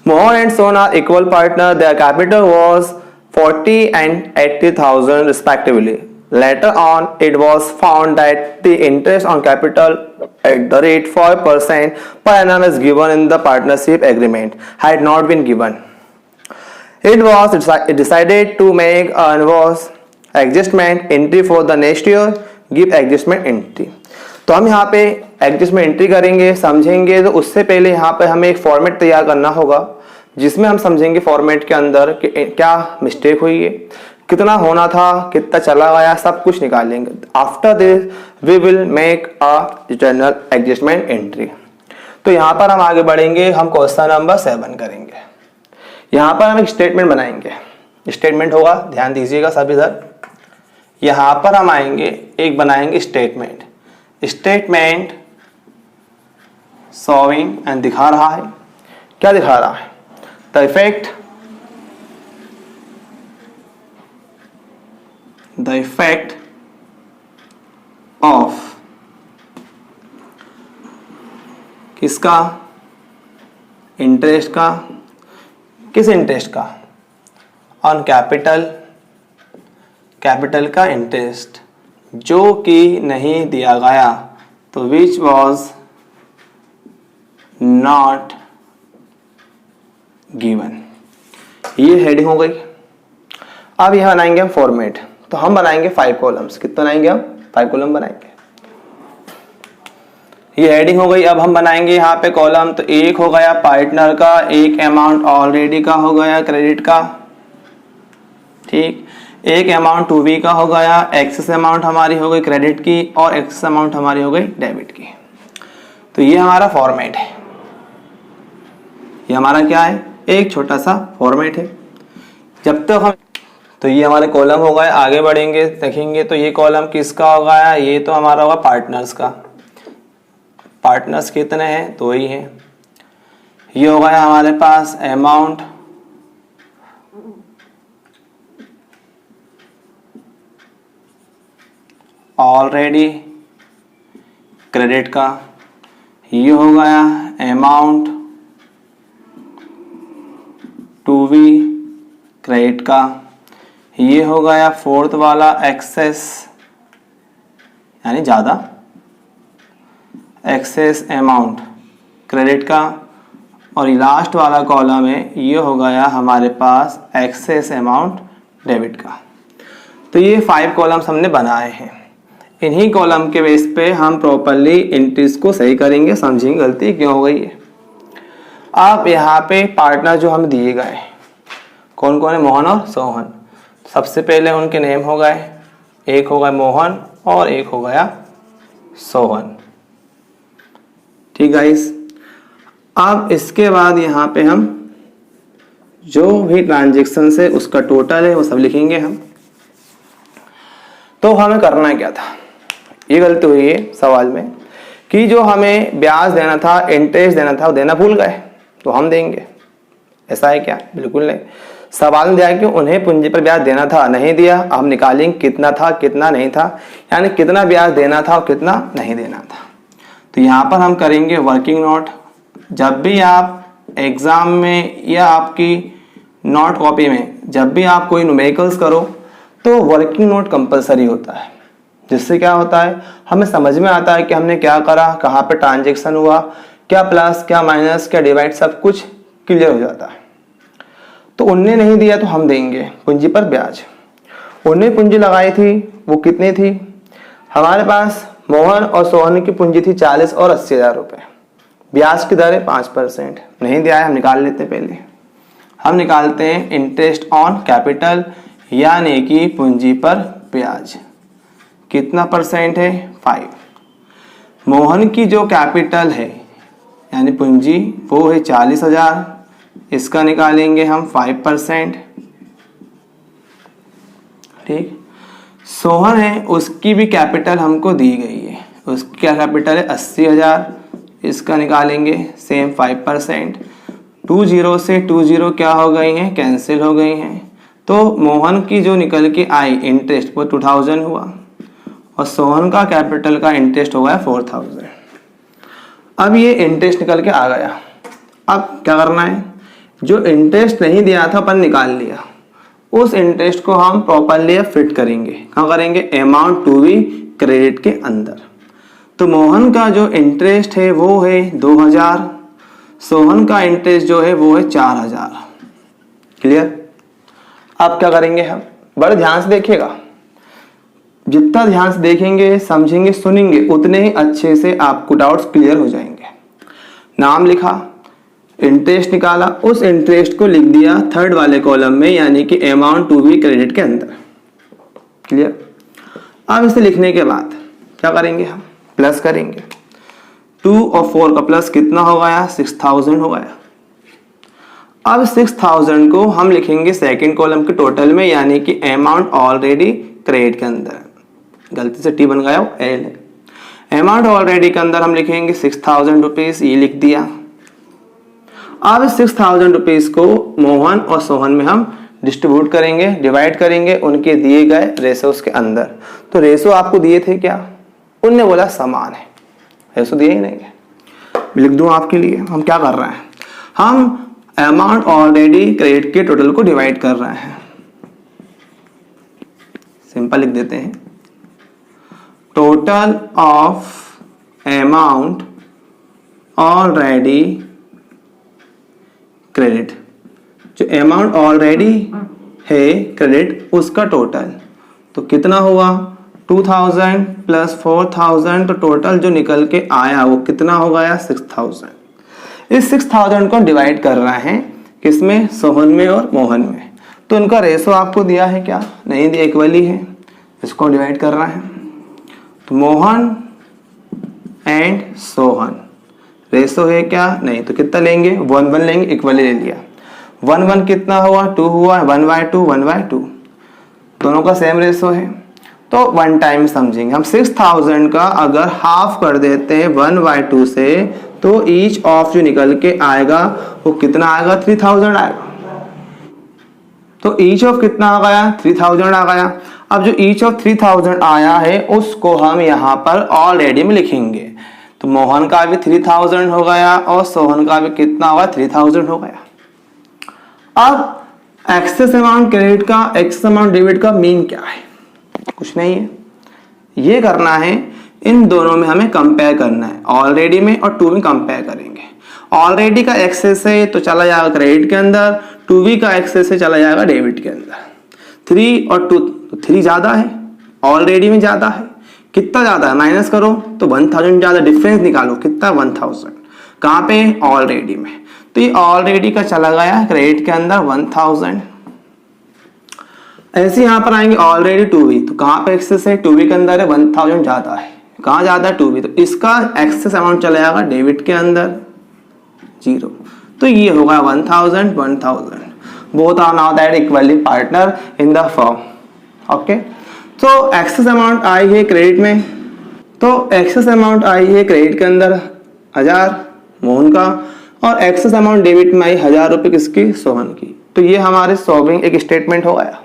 Mohan and Sohan are equal partner, their capital was 40 and 80,000 respectively. Later on, it was found that the interest on capital at the rate 5% per annum as given in the partnership agreement had not been given. It was decided to make an invoice adjustment entry for the next year. Give adjustment entry. तो हम यहाँ पे adjustment entry करेंगे, समझेंगे। तो उससे पहले यहाँ पे हमें एक फॉर्मेट तैयार करना होगा जिसमें हम समझेंगे फॉर्मेट के अंदर कि क्या मिस्टेक हुई है, कितना होना था, कितना चला गया, सब कुछ निकालेंगे। After this we will make a general adjustment entry. तो यहाँ पर हम आगे बढ़ेंगे, हम क्वेश्चन नंबर 7 करेंगे। यहाँ पर हम एक स्टेटमेंट बनाएंगे। स्टेटमेंट होगा, ध्यान दीजिएगा सब इधर। यहाँ पर हम आएंगे, एक बनाएंगे स्टेटमेंट। स्टेटमेंट शोइंग एंड दिखा रहा है, क्या दिखा रहा है, द इफेक्ट ऑफ किसका, इंटरेस्ट का, किस इंटरेस्ट का, ऑन कैपिटल, कैपिटल का इंटरेस्ट जो कि नहीं दिया गया, तो विच वॉज नॉट गिवन। ये हेडिंग हो गई। अब यह बनाएंगे हम फॉर्मेट। तो हम बनाएंगे 5 कॉलम्स। कितना बनाएंगे हम? 5 कॉलम बनाएंगे। ये हेडिंग हो गई। अब हम बनाएंगे यहाँ पे कॉलम। तो एक हो गया पार्टनर का, एक अमाउंट ऑलरेडी का हो गया क्रेडिट का, ठीक। एक अमाउंट टू बी का हो गया, एक्सेस अमाउंट हमारी हो गई क्रेडिट की, और एक्सेस अमाउंट हमारी हो गई डेबिट की। तो ये हमारा फॉर्मेट है। ये हमारा क्या है? एक छोटा सा फॉर्मेट है। जब तक हम, तो ये हमारे कॉलम हो गए। आगे बढ़ेंगे, देखेंगे तो ये कॉलम किसका हो गया? ये तो हमारा होगा पार्टनर्स का। पार्टनर्स कितने हैं? 2 ही हैं। ये हो गया हमारे पास अमाउंट, ऑलरेडी क्रेडिट का। ये हो गया अमाउंट टू बी क्रेडिट का। ये हो गया फोर्थ वाला एक्सेस, यानी ज़्यादा, एक्सेस अमाउंट क्रेडिट का। और लास्ट वाला कॉलम है, ये हो गया हमारे पास एक्सेस अमाउंट डेबिट का। तो ये 5 कॉलम्स हमने बनाए हैं। इन्हीं कॉलम के बेस पे हम प्रॉपरली एंट्रीज को सही करेंगे, समझेंगे गलती क्यों हो गई है। अब यहाँ पे पार्टनर जो हमें दिए गए कौन कौन है, मोहन और सोहन। सबसे पहले उनके नेम हो गए, एक हो गया मोहन और एक हो गया सोहन। ठीक गाइस, अब इसके बाद यहाँ पे हम जो भी ट्रांजेक्शन है उसका टोटल है वो सब लिखेंगे हम। तो हमें करना क्या था, ये गलती हुई है सवाल में कि जो हमें ब्याज देना था, इंटरेस्ट देना था, वो देना भूल गए, तो हम देंगे। ऐसा है क्या? बिल्कुल नहीं। सवाल में दिया कि उन्हें पूंजी पर ब्याज देना था, नहीं दिया। हम निकालेंगे कितना था कितना नहीं था, यानी कितना ब्याज देना था और कितना नहीं देना था। तो यहाँ पर हम करेंगे वर्किंग नोट। जब भी आप एग्जाम में या आपकी नोट कॉपी में जब भी आप कोई न्यूमेरिकल्स करो तो वर्किंग नोट कंपलसरी होता है, जिससे क्या होता है हमें समझ में आता है कि हमने क्या करा, कहाँ पे ट्रांजेक्शन हुआ, क्या प्लस क्या माइनस क्या डिवाइड, सब कुछ क्लियर हो जाता है। तो उनने नहीं दिया तो हम देंगे पूंजी पर ब्याज। उनने पूंजी लगाई थी, वो कितनी थी, हमारे पास मोहन और सोहन की पूंजी थी 40 और 80 हज़ार रुपये। ब्याज की दर है 5%। नहीं दिया है, हम निकाल लेते हैं। पहले हम निकालते हैं इंटरेस्ट ऑन कैपिटल, यानी कि पूंजी पर ब्याज। कितना परसेंट है? 5। मोहन की जो कैपिटल है यानी पूंजी वो है 40,000, इसका निकालेंगे हम 5%। ठीक। सोहन है, उसकी भी कैपिटल हमको दी गई है, उसकी क्या कैपिटल है 80,000, इसका निकालेंगे सेम 5%। 20 से 20 क्या हो गई हैं, कैंसिल हो गई हैं। तो मोहन की जो निकल के आई इंटरेस्ट वो 2000 हुआ और सोहन का कैपिटल का इंटरेस्ट हो गया 4000। अब ये इंटरेस्ट निकल के आ गया। अब क्या करना है, जो इंटरेस्ट नहीं दिया था अपन निकाल लिया, उस इंटरेस्ट को हम प्रॉपरली फिट करेंगे। कहाँ करेंगे? अमाउंट टू बी क्रेडिट के अंदर। तो मोहन का जो इंटरेस्ट है वो है 2000, सोहन का इंटरेस्ट जो है वो है 4000। क्लियर? अब क्या करेंगे हम, बड़े ध्यान से देखिएगा। जितना ध्यान से देखेंगे, समझेंगे, सुनेंगे, उतने ही अच्छे से आपको डाउट्स क्लियर हो जाएंगे। नाम लिखा, इंटरेस्ट निकाला, उस इंटरेस्ट को लिख दिया थर्ड वाले कॉलम में, यानी कि अमाउंट टू बी क्रेडिट के अंदर। क्लियर? अब इसे लिखने के बाद क्या करेंगे हम, प्लस करेंगे। 2 और 4 का प्लस कितना हो गया? 6000 हो गया। अब 6000 को हम लिखेंगे सेकंड कॉलम के टोटल में, यानी कि अमाउंट ऑलरेडी क्रेडिट के अंदर। गलती से टी बन गया, वो एल है। अमाउंट ऑलरेडी के अंदर हम लिखेंगे 6000 रुपीज, ये लिख दिया। अब 6000 रुपीज को मोहन और सोहन में हम डिस्ट्रीब्यूट करेंगे, डिवाइड करेंगे उनके दिए गए रेशोस के अंदर। तो रेशो आपको दिए थे क्या? उनने बोला समान है, रेशो दिए ही नहीं है। लिख दूं आपके लिए, हम क्या कर रहे हैं, हम अमाउंट ऑलरेडी क्रेडिट के टोटल को डिवाइड कर रहे हैं। सिंपल लिख देते हैं, total of amount already credit. जो अमाउंट ऑलरेडी है क्रेडिट उसका टोटल तो कितना हुआ? 2000 प्लस 4000, तो टोटल जो निकल के आया वो कितना हो गया? 6000। इस 6000 को डिवाइड कर रहे हैं किसमें? सोहन में और मोहन में। तो उनका रेशो आपको दिया है क्या? नहीं दिया, इक्वली है। इसको डिवाइड कर रहे हैं तो मोहन एंड सोहन रेशो है क्या? नहीं। तो कितना लेंगे? 1:1 लेंगे, इक्वली ले लिया। 1:1 कितना हुआ? 2 हुआ। 1/2 1/2, दोनों का सेम रेशो है। तो वन टाइम समझेंगे हम। 6000 का अगर हाफ कर देते हैं 1/2 से, तो ईच ऑफ जो निकल के आएगा वो कितना आएगा? 3000 आएगा। तो ईच ऑफ कितना आ गया? 3000 आ गया। अब जो ईच ऑफ 3000 आया है उसको हम यहाँ पर ऑलरेडी में लिखेंगे। तो मोहन का भी 3000 हो गया और सोहन का भी कितना होगा? 3000 हो गया। अब एक्सेस अमाउंट क्रेडिट का, एक्सेस अमाउंट डेबिट का मीन क्या है? कुछ नहीं है, ये करना है इन दोनों में हमें कंपेयर करना है। ऑलरेडी में और टू में कंपेयर करेंगे। ऑलरेडी का एक्सेस है तो चला जाएगा क्रेडिट के अंदर, टू बी का एक्सेस है चला जाएगा डेबिट के अंदर। 3 और 2, तो 3 ज़्यादा है, ऑलरेडी में ज़्यादा है। कितना ज़्यादा है माइनस करो तो 1000 ज़्यादा, डिफरेंस निकालो कितना 1000, कहाँ पे ऑलरेडी में। तो ये ऑलरेडी का चला गया क्रेडिट के अंदर 1000। ऐसे यहाँ पर आएंगे ऑलरेडी 2B, तो कहाँ पे एक्सेस है 2B के अंदर है 1000 ज़्यादा है, कहाँ ज़्यादा है 2B, तो इसका एक्सेस अमाउंट चला जाएगा डेबिट के अंदर 0। तो ये होगा 1000 1000, both are now that equally partner in the firm। Okay, तो एक्सेस अमाउंट आई है क्रेडिट में, तो एक्सेस अमाउंट आई है क्रेडिट के अंदर 1000 मोहन का, और एक्सेस अमाउंट डेबिट में आई 1000 रुपये किसकी, सोहन की। तो ये हमारे सॉल्विंग एक स्टेटमेंट हो गया।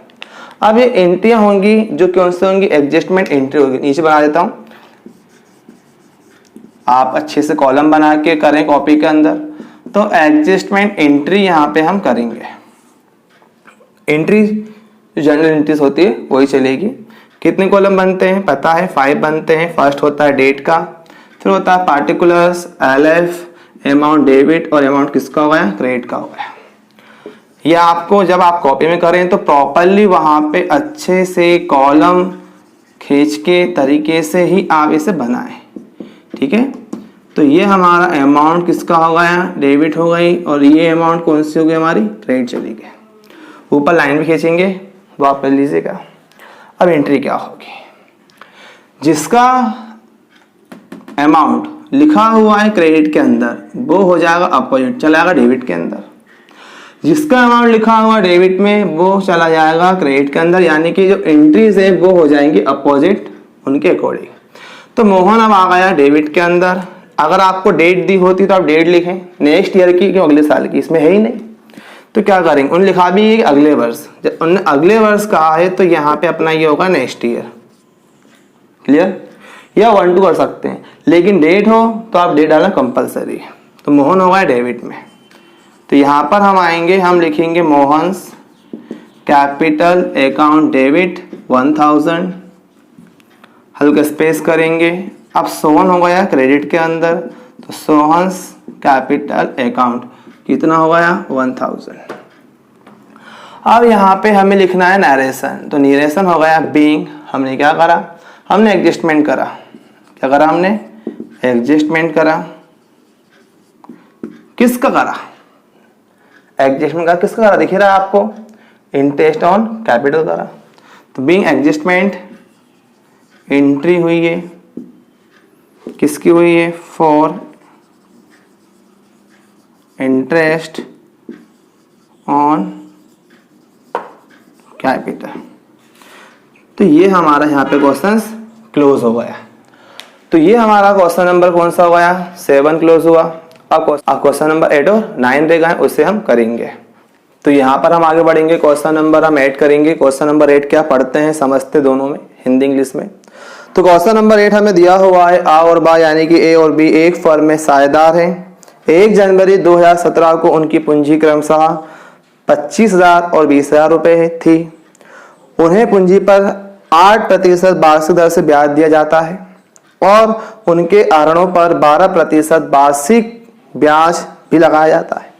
अब ये एंट्रियां होंगी जो कौन सी होंगी, एडजस्टमेंट एंट्री होगी। नीचे बना देता हूँ, आप अच्छे से कॉलम बना के करें कॉपी के अंदर। तो एडजस्टमेंट एंट्री यहाँ पे हम करेंगे। एंट्री जो जनरल एंट्रीज होती है वही चलेगी। कितने कॉलम बनते हैं पता है, 5 बनते हैं। फर्स्ट होता है डेट का, फिर होता है पार्टिकुलर्स, LF, अमाउंट डेबिट, और अमाउंट किसका हो गया, क्रेडिट का हो गया। ये आपको जब आप कॉपी में करें तो प्रॉपरली वहाँ पे अच्छे से कॉलम खींच के तरीके से ही आप इसे बनाएं, ठीक है। तो ये हमारा अमाउंट किसका हो गया, डेबिट हो गई, और ये अमाउंट कौन सी हो गई हमारी, क्रेडिट चली गई। ऊपर लाइन भी खींचेंगे वो आप कर लीजिएगा। अब एंट्री क्या होगी, जिसका अमाउंट लिखा हुआ है क्रेडिट के अंदर वो हो जाएगा अपोजिट, चला जाएगा डेबिट के अंदर। जिसका अमाउंट लिखा हुआ डेबिट में वो चला जाएगा क्रेडिट के अंदर, यानी कि जो एंट्रीज है वो हो जाएंगी अपोजिट उनके अकॉर्डिंग। तो मोहन अब आ गया डेबिट के अंदर। अगर आपको डेट दी होती तो आप डेट लिखें नेक्स्ट ईयर की क्यों अगले साल की, इसमें है ही नहीं। तो क्या करेंगे, उन्होंने लिखा भी है कि अगले वर्ष, जब उन्होंने अगले वर्ष कहा है तो यहाँ पे अपना ये होगा नेक्स्ट ईयर। क्लियर, या 1 2 कर सकते हैं, लेकिन डेट हो तो आप डेट डालना कंपलसरी है। तो मोहन होगा डेबिट में, तो यहाँ पर हम आएंगे, हम लिखेंगे मोहन्स कैपिटल अकाउंट डेबिट 1000, हल्का स्पेस करेंगे। अब सोहन हो गया क्रेडिट के अंदर, तो सोहन्स कैपिटल अकाउंट कितना हो गया 1000। अब यहाँ पे हमें लिखना है नरेशन, तो नरेशन हो गया बीइंग। हमने क्या करा, हमने एडजस्टमेंट करा। क्या करा हमने, एडजस्टमेंट करा। किसका करा, एडजस्टमेंट का किसका करा, दिख रहा है आपको, इंटरेस्ट ऑन कैपिटल करा। तो बीइंग एडजस्टमेंट एंट्री हुई है, किसकी हुई है, फॉर इंटरेस्ट ऑन कैपिटल। तो ये हमारा यहाँ पे क्वेश्चन क्लोज हो गया। तो ये हमारा क्वेश्चन नंबर कौन सा हो गया, 7 क्लोज हुआ। अब क्वेश्चन नंबर 8 और 9 रह गए, उससे हम करेंगे। तो यहाँ पर हम आगे बढ़ेंगे, क्वेश्चन नंबर हम 8 करेंगे। क्वेश्चन नंबर 8 क्या पढ़ते हैं, समझते दोनों में, हिंदी इंग्लिश में। तो क्वेश्चन नंबर 8 हमें दिया हुआ है, आ और बा यानी कि ए और बी एक फर्म में साझेदार हैं। 1 जनवरी 2017 को उनकी पूंजी क्रमशः 25,000 और 20,000 रुपये थी। उन्हें पूंजी पर 8% वार्षिक दर से ब्याज दिया जाता है और उनके आहरणों पर 12% वार्षिक ब्याज भी लगाया जाता है।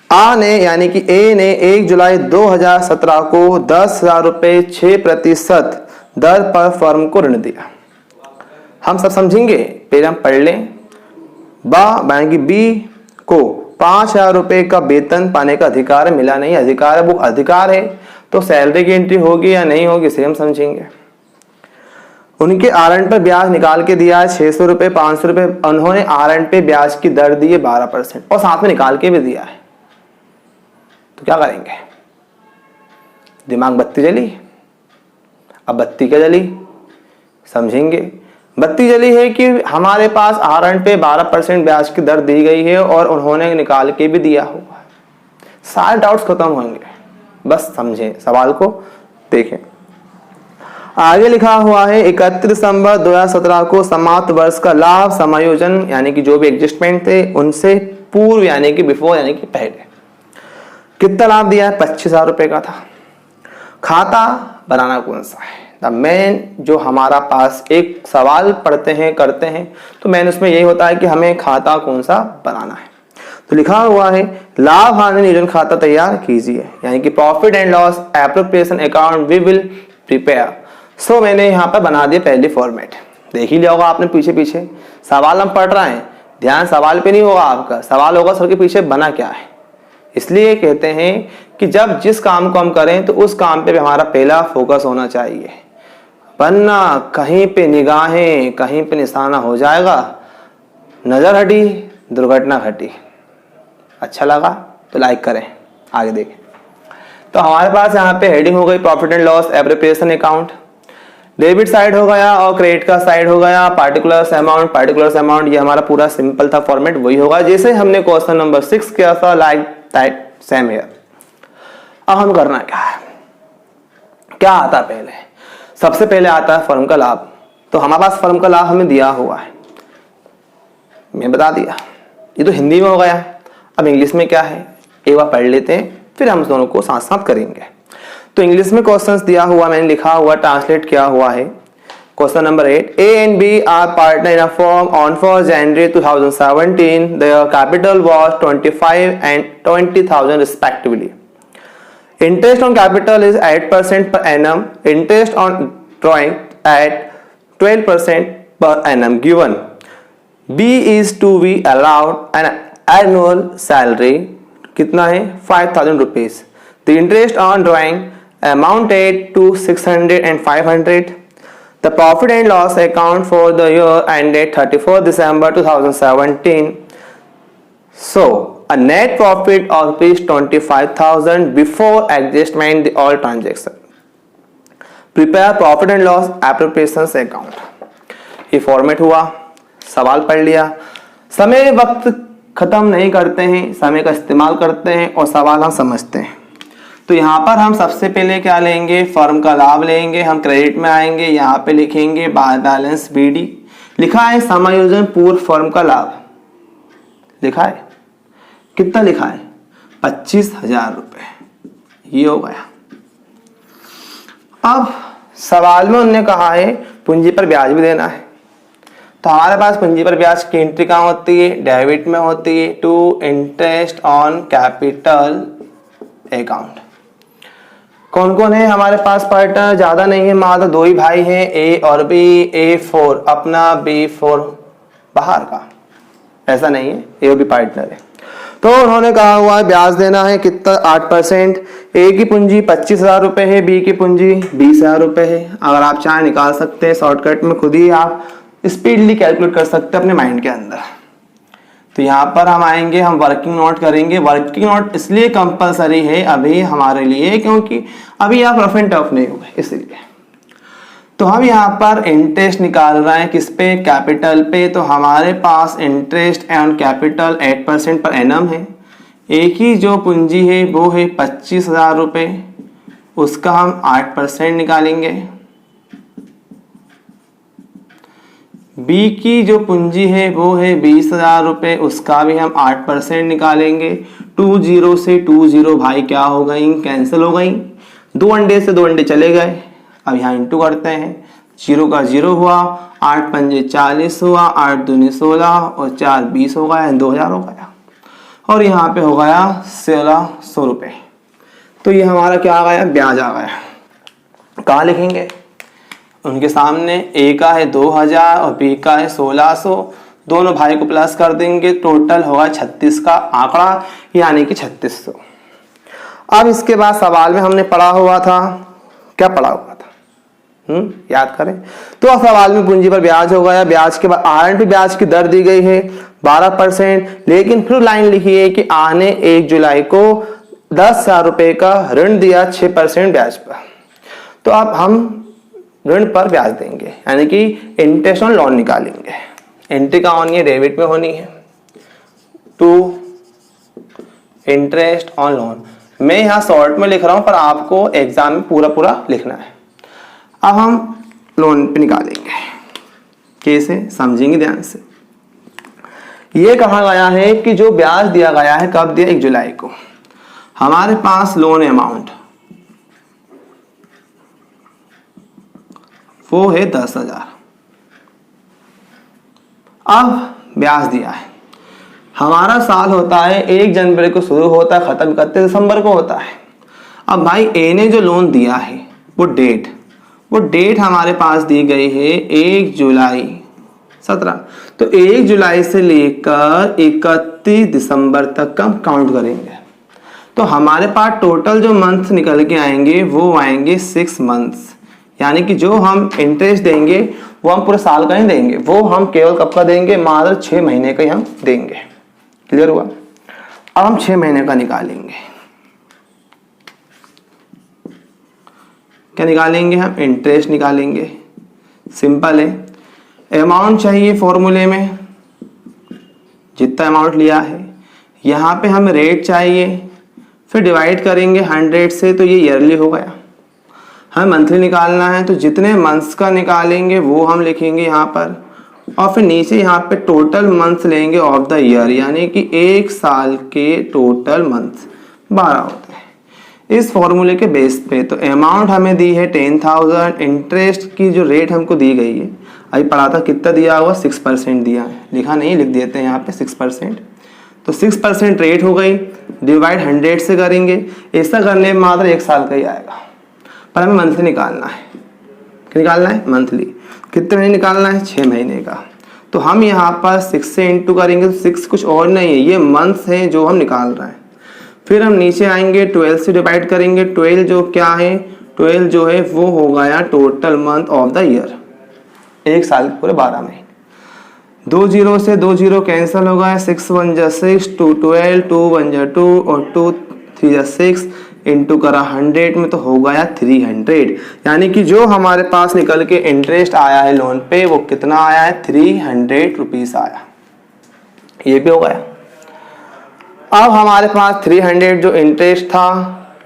आ ने यानी कि ए ने 1 जुलाई 2017 को 10,000 रुपये 6% दर पर फर्म को ऋण दिया। हम सब समझेंगे, पहले हम पढ़ लें। यानी कि बी को 5,000 रुपये का वेतन पाने का अधिकार मिला नहीं, अधिकार है, वो अधिकार है। तो सैलरी की एंट्री होगी या नहीं होगी इसे हम समझेंगे। उनके आहरण पर ब्याज निकाल के दिया है 600 रुपये 500 रुपये। उन्होंने आहरण पे ब्याज की दर दी है 12% और साथ में निकाल के भी दिया है। तो क्या करेंगे, दिमाग बत्ती जली। अब बत्ती क्या जली समझेंगे। बत्ती जली है कि हमारे पास आहरण पे 12% ब्याज की दर दी गई है और उन्होंने निकाल के भी दिया हुआ है। सारे डाउट्स खत्म होंगे, बस समझें सवाल को, देखें। आगे लिखा हुआ है 31 दिसंबर 2017 को समाप्त वर्ष का लाभ समायोजन यानी कि जो भी एडजस्टमेंट थे उनसे पूर्व यानी कि बिफोर यानी कि पहले कितना लाभ दिया है, 25,000 रुपये का था। खाता बनाना कौन सा है, द मेन जो हमारा पास एक सवाल पढ़ते हैं करते हैं तो मेन उसमें यही होता है कि हमें खाता कौन सा बनाना है। तो लिखा हुआ है लाभ हानि नियोजन खाता तैयार कीजिए, यानी कि profit and loss appropriation account we will prepare. So मैंने यहाँ पर बना दिया पहले फॉर्मेट, देख ही लिया होगा आपने पीछे पीछे। सवाल हम पढ़ रहे हैं, ध्यान सवाल पे नहीं होगा आपका, सवाल होगा सर के पीछे बना क्या है। इसलिए कहते हैं कि जब जिस काम को हम करें तो उस काम पे भी हमारा पहला फोकस होना चाहिए, वरना कहीं पे निगाहें कहीं पे निशाना हो जाएगा, नजर हटी दुर्घटना घटी। अच्छा लगा तो लाइक करें, आगे देखें। तो हमारे पास यहाँ पे हेडिंग हो गई profit and loss appropriation account, debit side हो गया और क्रेडिट का साइड हो गया। पार्टिकुलर्स अमाउंट ये हमारा पूरा सिंपल था, फॉर्मेट वही होगा जैसे हमने क्वेश्चन नंबर 6 किया था, लाइक दैट सेम हियर। अब हम करना क्या है, क्या आता है पहले, सबसे पहले आता है फर्म का लाभ। तो हमारे पास फर्म का लाभ हमें दिया हुआ है, मैं बता दिया, ये तो हिंदी में हो गया। अब इंग्लिश में क्या है एक बार पढ़ लेते हैं, फिर हम दोनों को साथ साथ करेंगे। तो इंग्लिश में क्वेश्चंस दिया हुआ, मैंने लिखा हुआ ट्रांसलेट किया हुआ है। Question number 8, A and B are partner in a firm on 1 January 2017, their capital was 25 and 20,000 respectively. Interest on capital is 8% per annum, interest on drawing at 12% per annum given. B is to be allowed an annual salary कितना है 5,000 rupees. The interest on drawing amounted to 600 and 500. The profit and loss account for the year ended 31st December 2017. So a net profit of rupees 25,000 before adjustment the all transaction. Prepare profit and loss appropriations account. ये format हुआ, सवाल पढ़ लिया। समय वक्त खत्म नहीं करते हैं, समय का इस्तेमाल करते हैं और सवाल हम समझते हैं। तो यहाँ पर हम सबसे पहले क्या लेंगे, फर्म का लाभ लेंगे। हम क्रेडिट में आएंगे, यहाँ पे लिखेंगे बाय बैलेंस BD। लिखा है समायोजन पूर्व फर्म का लाभ, लिखा है कितना, लिखा है 25,000 रुपए, ये हो गया। अब सवाल में उन्होंने कहा है पूंजी पर ब्याज भी देना है। तो हमारे पास पूंजी पर ब्याज की एंट्री कहाँ होती है, डेबिट में होती है, to interest on capital account. कौन कौन है हमारे पास पार्टनर, ज्यादा नहीं है, मात्र 2 ही भाई हैं, ए और बी। A4 अपना, B4 बाहर का, ऐसा नहीं है, ए और बी पार्टनर है। तो उन्होंने कहा हुआ है ब्याज देना है कितना, 8%। ए की पूंजी 25,000 रुपए है, बी की पूंजी 20,000 रुपए है। अगर आप चाहे निकाल सकते हैं शॉर्टकट में, खुद ही आप स्पीडली कैलकुलेट कर सकते हैं अपने माइंड के अंदर। तो यहाँ पर हम आएंगे, हम वर्किंग नोट करेंगे। वर्किंग नोट इसलिए कंपलसरी है अभी हमारे लिए क्योंकि अभी आप रफ एंड टफ नहीं हुए, इसलिए। तो हम यहाँ पर इंटरेस्ट निकाल रहे हैं किस पे, कैपिटल पे। तो हमारे पास interest on capital 8% per annum है। एक ही जो पूंजी है वो है 25,000 रुपये, उसका हम 8% निकालेंगे। बी की जो पूंजी है वो है 20,000 रुपये, उसका भी हम 8% निकालेंगे। 20 से 20 भाई क्या हो गई, कैंसिल हो गई। 2 अंडे से 2 अंडे चले गए। अब यहाँ इंटू करते हैं, 0 का 0 हुआ, 8 पंजे 40 हुआ, 8 दूनी 16 और 4 20 हो गया, 2,000 हो गया। और यहाँ पे हो गया 1,600 रुपये। तो ये हमारा क्या आ गया, ब्याज आ गया। कहाँ लिखेंगे, उनके सामने। ए का है 2,000 और बी का है 1,600, दोनों भाई को प्लस कर देंगे, टोटल होगा 36 का आंकड़ा, यानी कि 3600। अब इसके बाद सवाल में हमने पढ़ा हुआ था, क्या पढ़ा हुआ था, याद करें। तो सवाल में पूंजी पर ब्याज हो गया, ब्याज के बाद आरएंड पे ब्याज की दर दी गई है 12%, लेकिन फिर लाइन लिखी है कि आने 1 जुलाई को 10,000 रुपए का ऋण दिया 6% ब्याज पर। तो अब हम ऋण पर ब्याज देंगे, यानी कि इंटरेस्ट ऑन लोन निकालेंगे। एंट्री कहाँ होनी है, डेबिट में होनी है, टू इंटरेस्ट ऑन लोन। मैं यहाँ शॉर्ट में लिख रहा हूं पर आपको एग्जाम में पूरा पूरा लिखना है। अब हम लोन पे निकालेंगे, कैसे समझेंगे ध्यान से। ये कहा गया है कि जो ब्याज दिया गया है कब दिया, 1 जुलाई को। हमारे पास लोन अमाउंट वो है 10,000। अब ब्याज दिया है, हमारा साल होता है 1 जनवरी को शुरू होता है, खत्म 31 दिसंबर को होता है। अब भाई ए ने जो लोन दिया है वो डेट हमारे पास दी गई है 1 जुलाई 17। तो 1 जुलाई से लेकर 31 दिसंबर तक का हम काउंट करेंगे। तो हमारे पास टोटल जो मंथ निकल के आएंगे वो आएंगे 6 मंथ्स। यानी कि जो हम इंटरेस्ट देंगे वो हम पूरे साल का ही देंगे, वो हम केवल कब का देंगे, मात्र 6 महीने का ही हम देंगे। क्लियर हुआ? अब हम 6 महीने का निकालेंगे। क्या निकालेंगे हम? इंटरेस्ट निकालेंगे। सिंपल है। अमाउंट चाहिए फॉर्मूले में, जितना अमाउंट लिया है। यहाँ पे हमें रेट चाहिए, फिर डिवाइड करेंगे 100 से, तो ये ईयरली हो गया। हमें मंथली निकालना है, तो जितने मंथ्स का निकालेंगे वो हम लिखेंगे यहाँ पर, और फिर नीचे यहाँ पे टोटल मंथ्स लेंगे ऑफ द ईयर, यानी कि 1 साल के टोटल मंथ्स 12 होते हैं इस फॉर्मूले के बेस पे। तो अमाउंट हमें दी है 10,000, इंटरेस्ट की जो रेट हमको दी गई है, अभी पढ़ा था कितना दिया हुआ, 6% दिया है, लिखा नहीं, लिख देते हैं यहाँ पे 6%। तो 6% रेट हो गई, डिवाइड 100 से करेंगे। ऐसा करने में मात्र 1 साल का ही आएगा, पर हमें मंथली निकालना है। क्या निकालना है? मंथली। कितने महीने निकालना है? 6 महीने का। तो हम यहाँ पर 6 से इंटू करेंगे, तो 6 कुछ और नहीं है, ये मंथ्स हैं जो हम निकाल रहे हैं। फिर हम नीचे आएंगे, 12 से डिवाइड करेंगे। 12 जो क्या है, 12 जो है वो हो गया total month of the year, 1 साल के पूरे 12 महीने। 2 0 से 2 0 कैंसिल हो गया, 6 1 जा 6, 2 12, 2 1 जा 2 और 2 3 जा 6, इंटू करा 100 में, तो हो गया 300। यानी कि जो हमारे पास निकल के इंटरेस्ट आया है लोन पे वो कितना आया है, 300 रुपीज आया। ये भी हो गया। अब हमारे पास 300 जो इंटरेस्ट था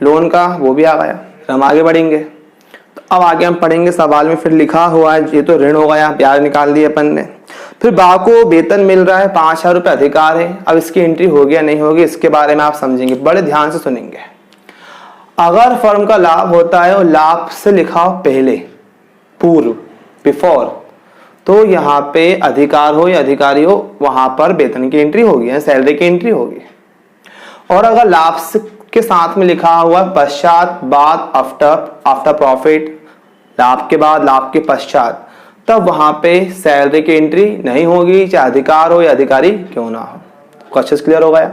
लोन का वो भी आ गया। हम आगे बढ़ेंगे, तो अब आगे हम पढ़ेंगे सवाल में, फिर लिखा हुआ है ये तो ऋण हो गया, ब्याज निकाल दिए अपन ने। फिर बा को वेतन मिल रहा है, 5,000 रुपये अधिकार है। अब इसकी एंट्री होगी या नहीं होगी, इसके बारे में आप समझेंगे, बड़े ध्यान से सुनेंगे। अगर फर्म का लाभ होता है और लाभ से लिखा हो पहले, पूर्व, बिफोर, तो यहाँ पे अधिकार हो या अधिकारी हो वहां पर वेतन की एंट्री होगी या सैलरी की एंट्री होगी। और अगर लाभ के साथ में लिखा हुआ पश्चात, बाद, आफ्टर प्रॉफिट, लाभ के बाद, लाभ के पश्चात, तब वहां पे सैलरी की एंट्री नहीं होगी, चाहे अधिकार हो या अधिकारी क्यों ना हो। क्वेश्चन क्लियर हो गया?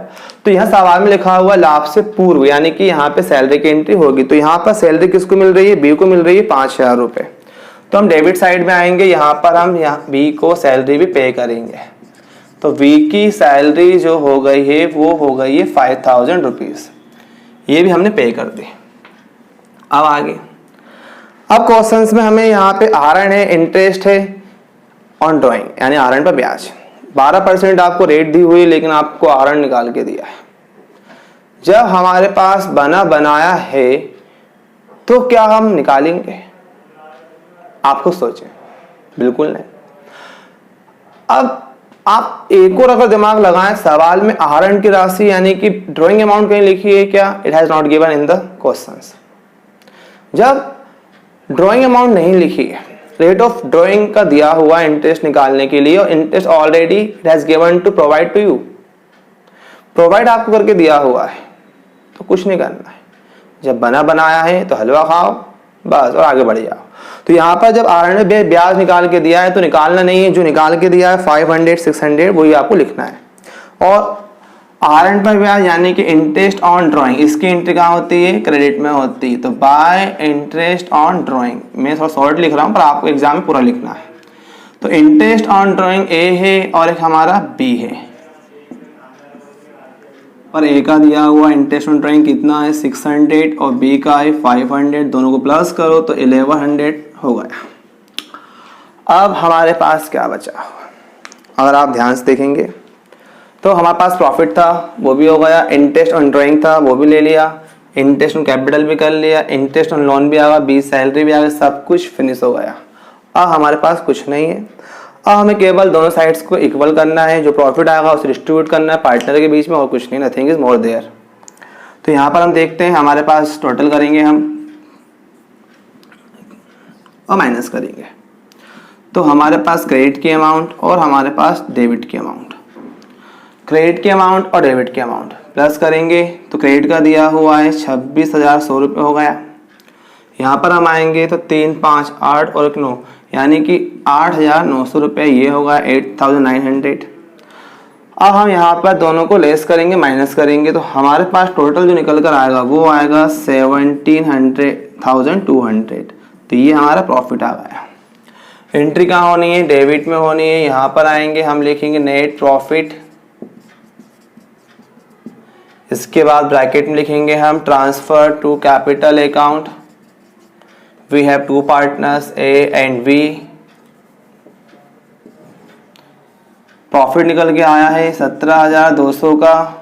तो यहाँ सवाल में लिखा हुआ लाभ से पूर्व, यानी कि यहाँ पे सैलरी की एंट्री होगी। तो यहाँ पर सैलरी किसको मिल रही है? बी को मिल रही है 5,000 रुपये। तो हम डेबिट साइड में आएंगे, यहाँ पर हम बी को सैलरी भी पे करेंगे। तो बी की सैलरी जो हो गई है वो हो गई है 5,000 रुपीज, ये भी हमने पे कर दी। अब आगे, अब क्वेश्चंस में हमें यहाँ पे आहरण है, इंटरेस्ट है ऑन ड्राइंग, यानी आहरण पर ब्याज। 12% आपको रेट दी हुई, लेकिन आपको आहरण निकाल के दिया है। जब हमारे पास बना बनाया है तो क्या हम निकालेंगे? आपको सोचें, बिल्कुल नहीं। अब आप एक और अगर दिमाग लगाएं, सवाल में आहरण की राशि यानी कि ड्राइंग अमाउंट कहीं लिखी है क्या? It has not given in the questions. जब ड्राइंग अमाउंट नहीं लिखी है, रेट ऑफ ड्राइंग का दिया हुआ इंटरेस्ट निकालने के लिए, और interest already it has given to provide to you, provide आपको करके दिया हुआ है, तो कुछ नहीं करना है। जब बना बनाया है तो हलवा खाओ बस और आगे बढ़ जाओ। तो यहाँ पर जब आहरण में ब्याज निकाल के दिया है तो निकालना नहीं है, जो निकाल के दिया है 500 600 वही आपको लिखना है। और आहरण पर ब्याज यानी कि इंटरेस्ट ऑन ड्राइंग, इसकी एंट्री कहाँ होती है? क्रेडिट में होती है। तो बाय इंटरेस्ट ऑन ड्राइंग, मैं थोड़ा शॉर्ट लिख रहा हूँ पर आपको एग्जाम में पूरा लिखना है। तो इंटरेस्ट ऑन ड्राइंग ए है और एक हमारा बी है, और ए का दिया हुआ इंटरेस्ट ऑन ड्राइंग कितना है 600 और बी का है 500, दोनों को प्लस करो तो 1100 हो गया। अब हमारे पास क्या बचा हुआ? अगर आप ध्यान से देखेंगे तो हमारे पास प्रॉफिट था वो भी हो गया, इंटरेस्ट ऑन ड्राइंग था वो भी ले लिया, इंटरेस्ट ऑन कैपिटल भी कर लिया, इंटरेस्ट ऑन लोन भी आ गया, बी सैलरी भी आ गई, सब कुछ फिनिश हो गया। अब हमारे पास कुछ नहीं है। अब हमें केवल दोनों साइड्स को इक्वल करना है, जो प्रॉफिट आएगा उसे डिस्ट्रीब्यूट करना है पार्टनर के बीच में, और कुछ नहीं, नथिंग इज मोर देयर। तो यहाँ पर हम देखते हैं हमारे पास टोटल करेंगे हम और माइनस करेंगे, तो हमारे पास क्रेडिट की अमाउंट और हमारे पास डेबिट की अमाउंट। क्रेडिट के अमाउंट और डेबिट के अमाउंट प्लस करेंगे तो क्रेडिट का दिया हुआ है 26,100 रुपये हो गया। यहाँ पर हम आएंगे तो 3, 5, 8 और 9 यानी कि 8,900 रुपये, ये होगा 8,900। अब हम यहाँ पर दोनों को लेस करेंगे, माइनस करेंगे तो हमारे पास टोटल जो निकल कर आएगा वो आएगा 17,200। तो ये हमारा प्रॉफिट आ गया। एंट्री कहाँ होनी है? डेबिट में होनी है। यहाँ पर आएंगे, हम लिखेंगे नेट प्रॉफिट, इसके बाद ब्रैकेट में लिखेंगे हम transfer to capital account. We have two partners A and B. Profit निकल के आया है 17,200 का।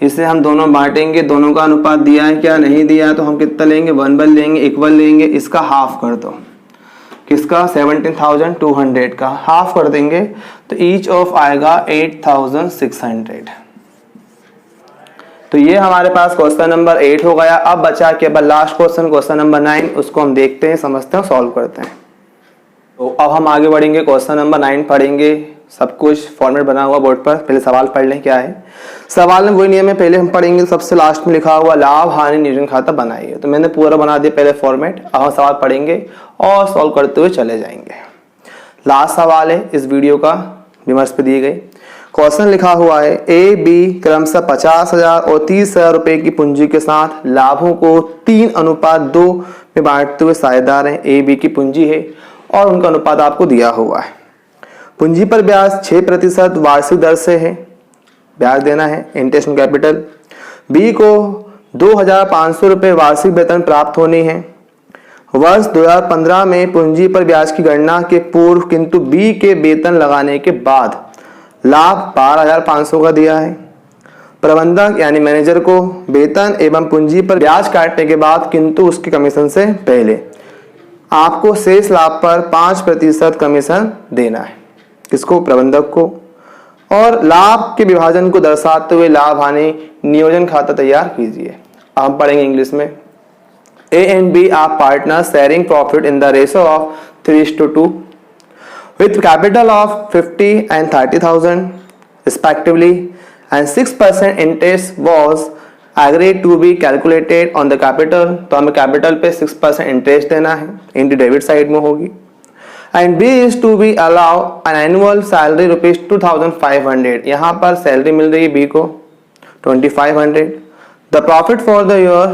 इसे हम दोनों बांटेंगे, दोनों का अनुपात दिया है क्या, नहीं दिया है तो हम कितना लेंगे, 1/1 लेंगे, इक्वल लेंगे। इसका हाफ कर दो, किसका, 17,200 का हाफ कर देंगे तो ईच ऑफ आएगा 8,600। तो ये हमारे पास क्वेश्चन नंबर 8 हो गया। अब बचा केवल लास्ट क्वेश्चन, क्वेश्चन नंबर 9, उसको हम देखते हैं, समझते हैं, सॉल्व करते हैं। तो अब हम आगे बढ़ेंगे, क्वेश्चन नंबर 9 पढ़ेंगे। सब कुछ फॉर्मेट बना हुआ बोर्ड पर, पहले सवाल पढ़ लें क्या है। सवाल में वही नियम है, पहले हम पढ़ेंगे सबसे लास्ट में लिखा हुआ लाभ हानि नियोजन खाता बनाइए। तो मैंने पूरा बना दिया पहले फॉर्मेट। अब हम सवाल पढ़ेंगे और सॉल्व करते हुए चले जाएंगे। लास्ट सवाल है इस वीडियो का, विमर्श पे दिए गए। क्वेश्चन लिखा हुआ है ए बी क्रमशः 50,000 और 30,000 रुपए की पूंजी के साथ लाभों को 3:2 में बांटते हुए साझेदार हैं। ए बी की पूंजी है और उनका अनुपात आपको दिया हुआ है। पूंजी पर ब्याज 6% वार्षिक दर से है, ब्याज देना है, इंटरेस्ट ऑन कैपिटल। बी को 2,500 रुपये वार्षिक वेतन प्राप्त होनी है। वर्ष 2015 में पूंजी पर ब्याज की गणना के पूर्व किंतु बी के वेतन लगाने के बाद लाभ 12,500 का दिया है। प्रबंधक यानी मैनेजर को वेतन एवं पूंजी पर ब्याज काटने के बाद किंतु उसके कमीशन से पहले आपको शेष लाभ पर 5% कमीशन देना है। किसको? प्रबंधक को। और लाभ के विभाजन को दर्शाते हुए लाभ हानि नियोजन खाता तैयार कीजिए। आप पढ़ेंगे इंग्लिश में। A and B are partner sharing profit in the ratio of 3:2 with capital of 50 and 30,000 respectively, and 6% interest was agreed to be calculated on the capital। तो हमें कैपिटल पे 6% इंटरेस्ट देना है, इनकी डेबिट साइड में होगी। And B is to be allow an annual salary ₹2,500। यहाँ पर सैलरी मिल रही है बी को 2,500। The profit for the year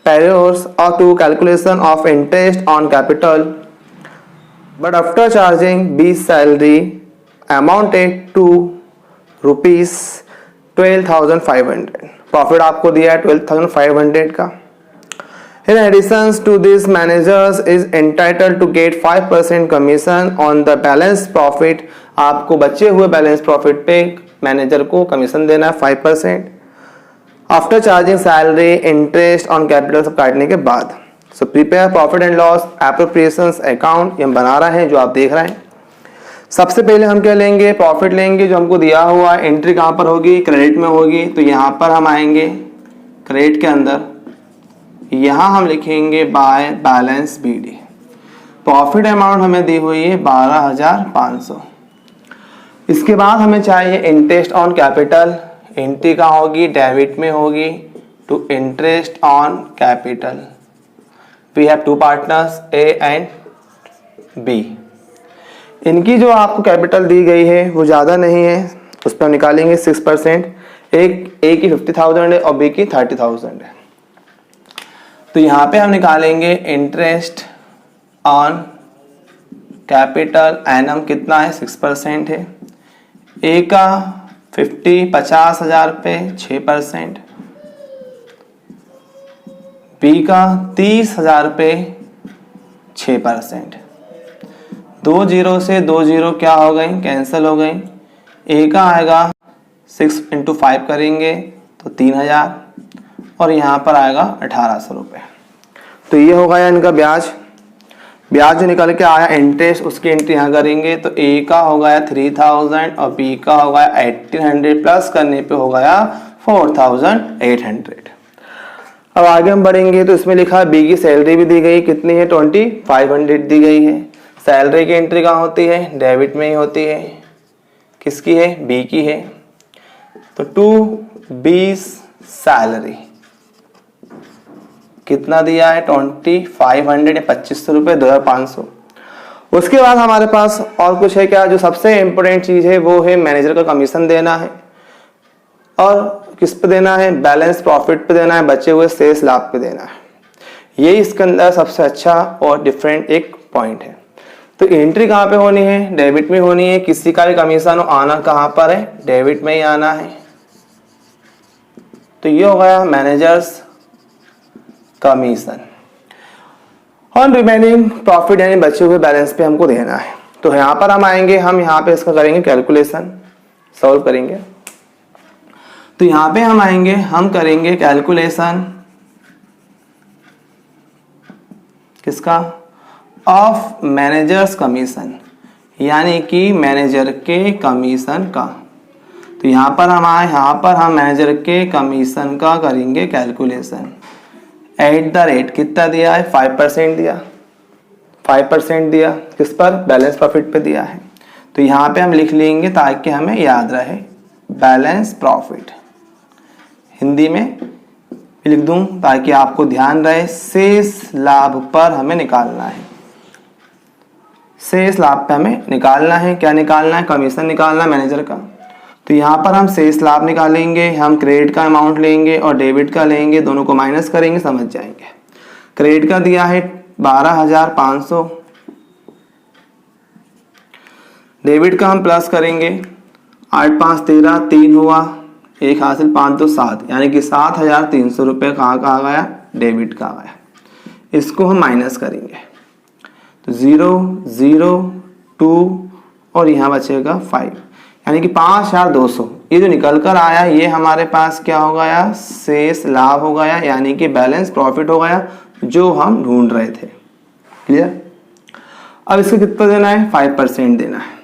prior और to calculation of interest on capital, but after charging B's salary amounted to ₹12,500। Profit आपको दिया है 12,500 का। In addition to this, managers is entitled to get 5% commission on the balance profit। आपको बचे हुए balance profit पे manager को commission देना है 5%। After charging salary interest on capital सब काटने के बाद। So prepare profit and loss appropriations account, ये हम बना रहे हैं जो आप देख रहे हैं। सबसे पहले हम क्या लेंगे? प्रॉफिट लेंगे जो हमको दिया हुआ है। एंट्री कहाँ पर होगी? क्रेडिट में होगी। तो यहाँ पर हम आएंगे क्रेडिट के अंदर, यहाँ हम लिखेंगे by balance BD। Profit amount हमें दी हुई है 12,500। इसके बाद हमें चाहिए इंटरेस्ट ऑन कैपिटल। एंट्री कहाँ होगी? डेबिट में होगी, to interest on capital. We have two partners A and B. इनकी जो आपको कैपिटल दी गई है वो ज़्यादा नहीं है, उस पर निकालेंगे 6%। एक ए की 50,000 है और बी की 30,000 है। तो यहाँ पे हम निकालेंगे इंटरेस्ट ऑन कैपिटल, एनम कितना है? 6% है। ए का 50,000 पे 6%, बी का 30,000 पे 6%। 2 0 से 2 0 क्या हो गई? कैंसिल हो गई। ए का आएगा 6 × 5 करेंगे तो 3,000 और यहाँ पर आएगा 1,800 रुपये। तो ये हो गया इनका ब्याज। ब्याज जो निकल के आया इंटरेस्ट, उसकी एंट्री यहाँ करेंगे तो ए का हो गया 3,000 और बी का हो गया 1,800, प्लस करने पे हो गया 4,800। अब आगे हम बढ़ेंगे तो इसमें लिखा है बी की सैलरी भी दी गई, कितनी है? 2,500 दी गई है। सैलरी की एंट्री कहाँ होती है? डेबिट में ही होती है। किसकी है? बी की है। तो 220 सैलरी कितना दिया है 2500 या 2500 रुपये 2500। उसके बाद हमारे पास और कुछ है क्या, जो सबसे इंपॉर्टेंट चीज है वो है मैनेजर का कमीशन देना है। और किस पे देना है, बैलेंस प्रॉफिट पे देना है, बचे हुए शेष लाभ पे देना है। यही इसके अंदर सबसे अच्छा और डिफरेंट एक पॉइंट है। तो एंट्री कहाँ पे होनी है, डेबिट में होनी है। किसी का भी कमीशन आना कहाँ पर है, डेबिट में ही आना है। तो ये हो गया मैनेजर्स कमीशन। और रिमेनिंग प्रॉफिट यानी बचे हुए बैलेंस पे हमको देना है। तो यहाँ पर हम आएंगे, हम यहाँ पे इसका करेंगे कैलकुलेशन, सॉल्व करेंगे। तो यहाँ पे हम आएंगे, हम करेंगे कैलकुलेशन किसका, ऑफ मैनेजर्स कमीशन, यानी कि मैनेजर के कमीशन का। तो यहाँ पर हम आए, यहाँ पर हम मैनेजर के कमीशन का करेंगे कैलकुलेशन। एट द रेट कितना दिया है, 5% दिया, 5% दिया किस पर, बैलेंस प्रॉफिट पे दिया है। तो यहाँ पे हम लिख लेंगे ताकि हमें याद रहे, बैलेंस प्रॉफिट हिंदी में लिख दूं ताकि आपको ध्यान रहे। शेष लाभ पर हमें निकालना है, शेष लाभ पे हमें निकालना है। क्या निकालना है, कमीशन निकालना है मैनेजर का। तो यहाँ पर हम शेष लाभ निकालेंगे, हम क्रेडिट का अमाउंट लेंगे और डेबिट का लेंगे, दोनों को माइनस करेंगे, समझ जाएंगे। क्रेडिट का दिया है 12,500, डेबिट का हम प्लस करेंगे, 8 5 13, 3 हुआ, 1 हासिल 5 2 7, यानी कि 7,300 रुपये कहाँ का आ गया, डेबिट का आ गया। इसको हम माइनस करेंगे तो 0 0 2 और यहाँ बचेगा 5, यानी कि 5,200। ये जो निकल कर आया ये हमारे पास क्या हो गया, शेष लाभ हो गया, यानी कि बैलेंस प्रॉफिट हो गया जो हम ढूंढ रहे थे। क्लियर। अब इसको कितना देना है, 5% देना है।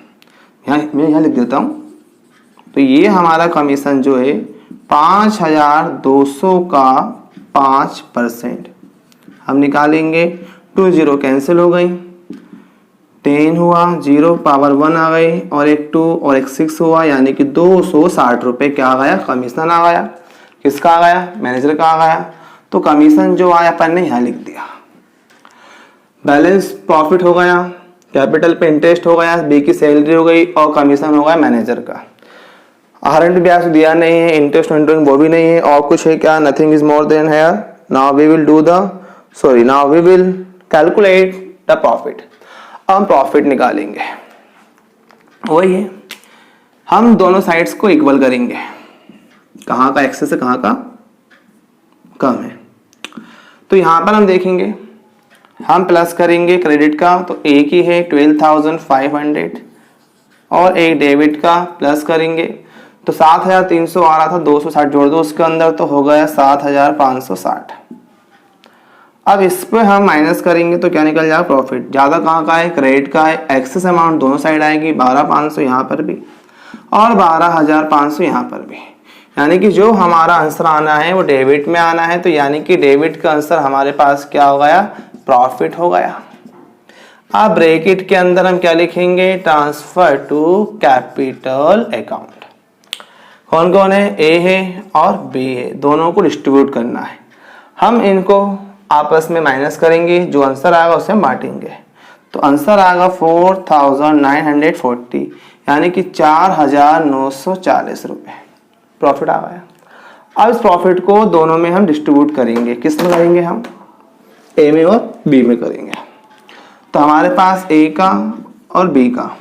मैं यहाँ लिख देता हूँ। तो ये हमारा कमीशन जो है 5,200 का 5% हम निकालेंगे। 2 0 कैंसिल हो गई, 10 हुआ, 0 पावर 1 आ गई और एक 2 और एक 6 हुआ, यानी कि 260 रुपये क्या आ गया, कमीशन आ गया। किसका आ गया, मैनेजर का आ गया। तो कमीशन जो आया अपन ने यहाँ लिख दिया। बैलेंस प्रॉफिट हो गया, कैपिटल पे इंटरेस्ट हो गया, बी की सैलरी हो गई और कमीशन हो गया मैनेजर का। हरंट ब्याज दिया नहीं है, इंटरेस्ट वो भी नहीं है, और कुछ है क्या, nothing is more than here. Now we will calculate the profit. अब हम प्रॉफिट निकालेंगे, वही है, हम दोनों साइड्स को इक्वल करेंगे। कहाँ का एक्सेस है, कहाँ का कम है। तो यहाँ पर हम देखेंगे, हम प्लस करेंगे क्रेडिट का, तो एक ही है 12,500 और एक डेबिट का प्लस करेंगे तो 7,300 आ रहा था, 260 जोड़ दो उसके अंदर तो हो गया 7,560। अब इस पे हम माइनस करेंगे तो क्या निकल जाएगा, प्रॉफिट। ज्यादा कहाँ का है, क्रेडिट का है। एक्सेस अमाउंट दोनों साइड आएगी, 12,500 यहाँ पर भी और 12,500 यहाँ पर भी, यानी कि जो हमारा आंसर आना है वो डेबिट में आना है। तो यानी कि डेबिट का आंसर हमारे पास क्या हो गया, प्रॉफिट हो गया। अब ब्रैकेट के अंदर हम क्या लिखेंगे, ट्रांसफर टू कैपिटल अकाउंट। कौन कौन है, ए है और बी है, दोनों को डिस्ट्रीब्यूट करना है। हम इनको आपस में माइनस करेंगे, जो आंसर आएगा उसे हम बांटेंगे। तो आंसर आएगा 4,940, यानी कि 4,940 रुपये प्रॉफिट आ गया। अब इस प्रॉफिट को दोनों में हम डिस्ट्रीब्यूट करेंगे। किस में करेंगे, हम ए में और बी में करेंगे। तो हमारे पास ए का और बी का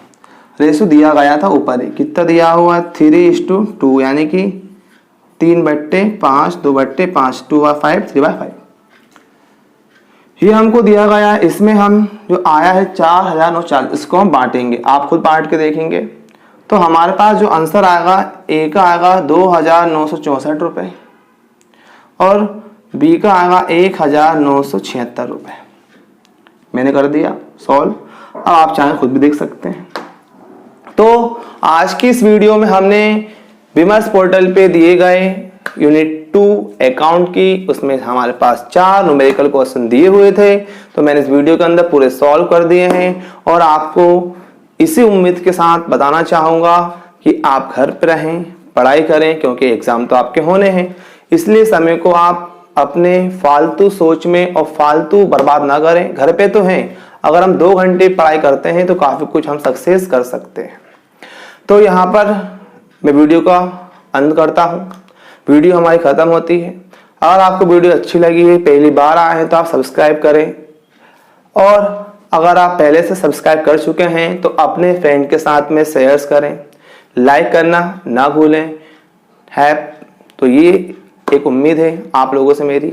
रेशो दिया गया था ऊपर ही, कितना दिया हुआ, 3:2, यानी कि 3/5, 2/5, 2/5, 3/5 ये हमको दिया गया। इसमें हम जो आया है 4,940, इसको हम बांटेंगे, आप खुद बांट के देखेंगे। तो हमारे पास जो आंसर आएगा, ए का आएगा 2,964 रुपये और बी का आएगा 1,976 रुपये। मैंने कर दिया सॉल्व, अब आप चाहें खुद भी देख सकते हैं। तो आज की इस वीडियो में हमने विमर्श पोर्टल पे दिए गए यूनिट 2 अकाउंट की, उसमें हमारे पास 4 न्यूमेरिकल क्वेश्चन दिए हुए थे। तो मैंने इस वीडियो के अंदर पूरे सॉल्व कर दिए हैं और आपको इसी उम्मीद के साथ बताना चाहूंगा कि आप घर पे रहें, पढ़ाई करें, क्योंकि एग्ज़ाम तो आपके होने हैं। इसलिए समय को आप अपने फालतू सोच में और फालतू बर्बाद ना करें। घर पे तो हैं, अगर हम 2 घंटे पढ़ाई करते हैं तो काफ़ी कुछ हम सक्सेस कर सकते हैं। तो यहाँ पर मैं वीडियो का अंत करता हूँ। वीडियो हमारी ख़त्म होती है। अगर आपको वीडियो अच्छी लगी है, पहली बार आए हैं, तो आप सब्सक्राइब करें, और अगर आप पहले से सब्सक्राइब कर चुके हैं तो अपने फ्रेंड के साथ में शेयर्स करें, लाइक करना ना भूलें। है तो ये एक उम्मीद है आप लोगों से मेरी।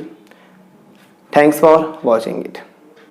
Thanks for watching it.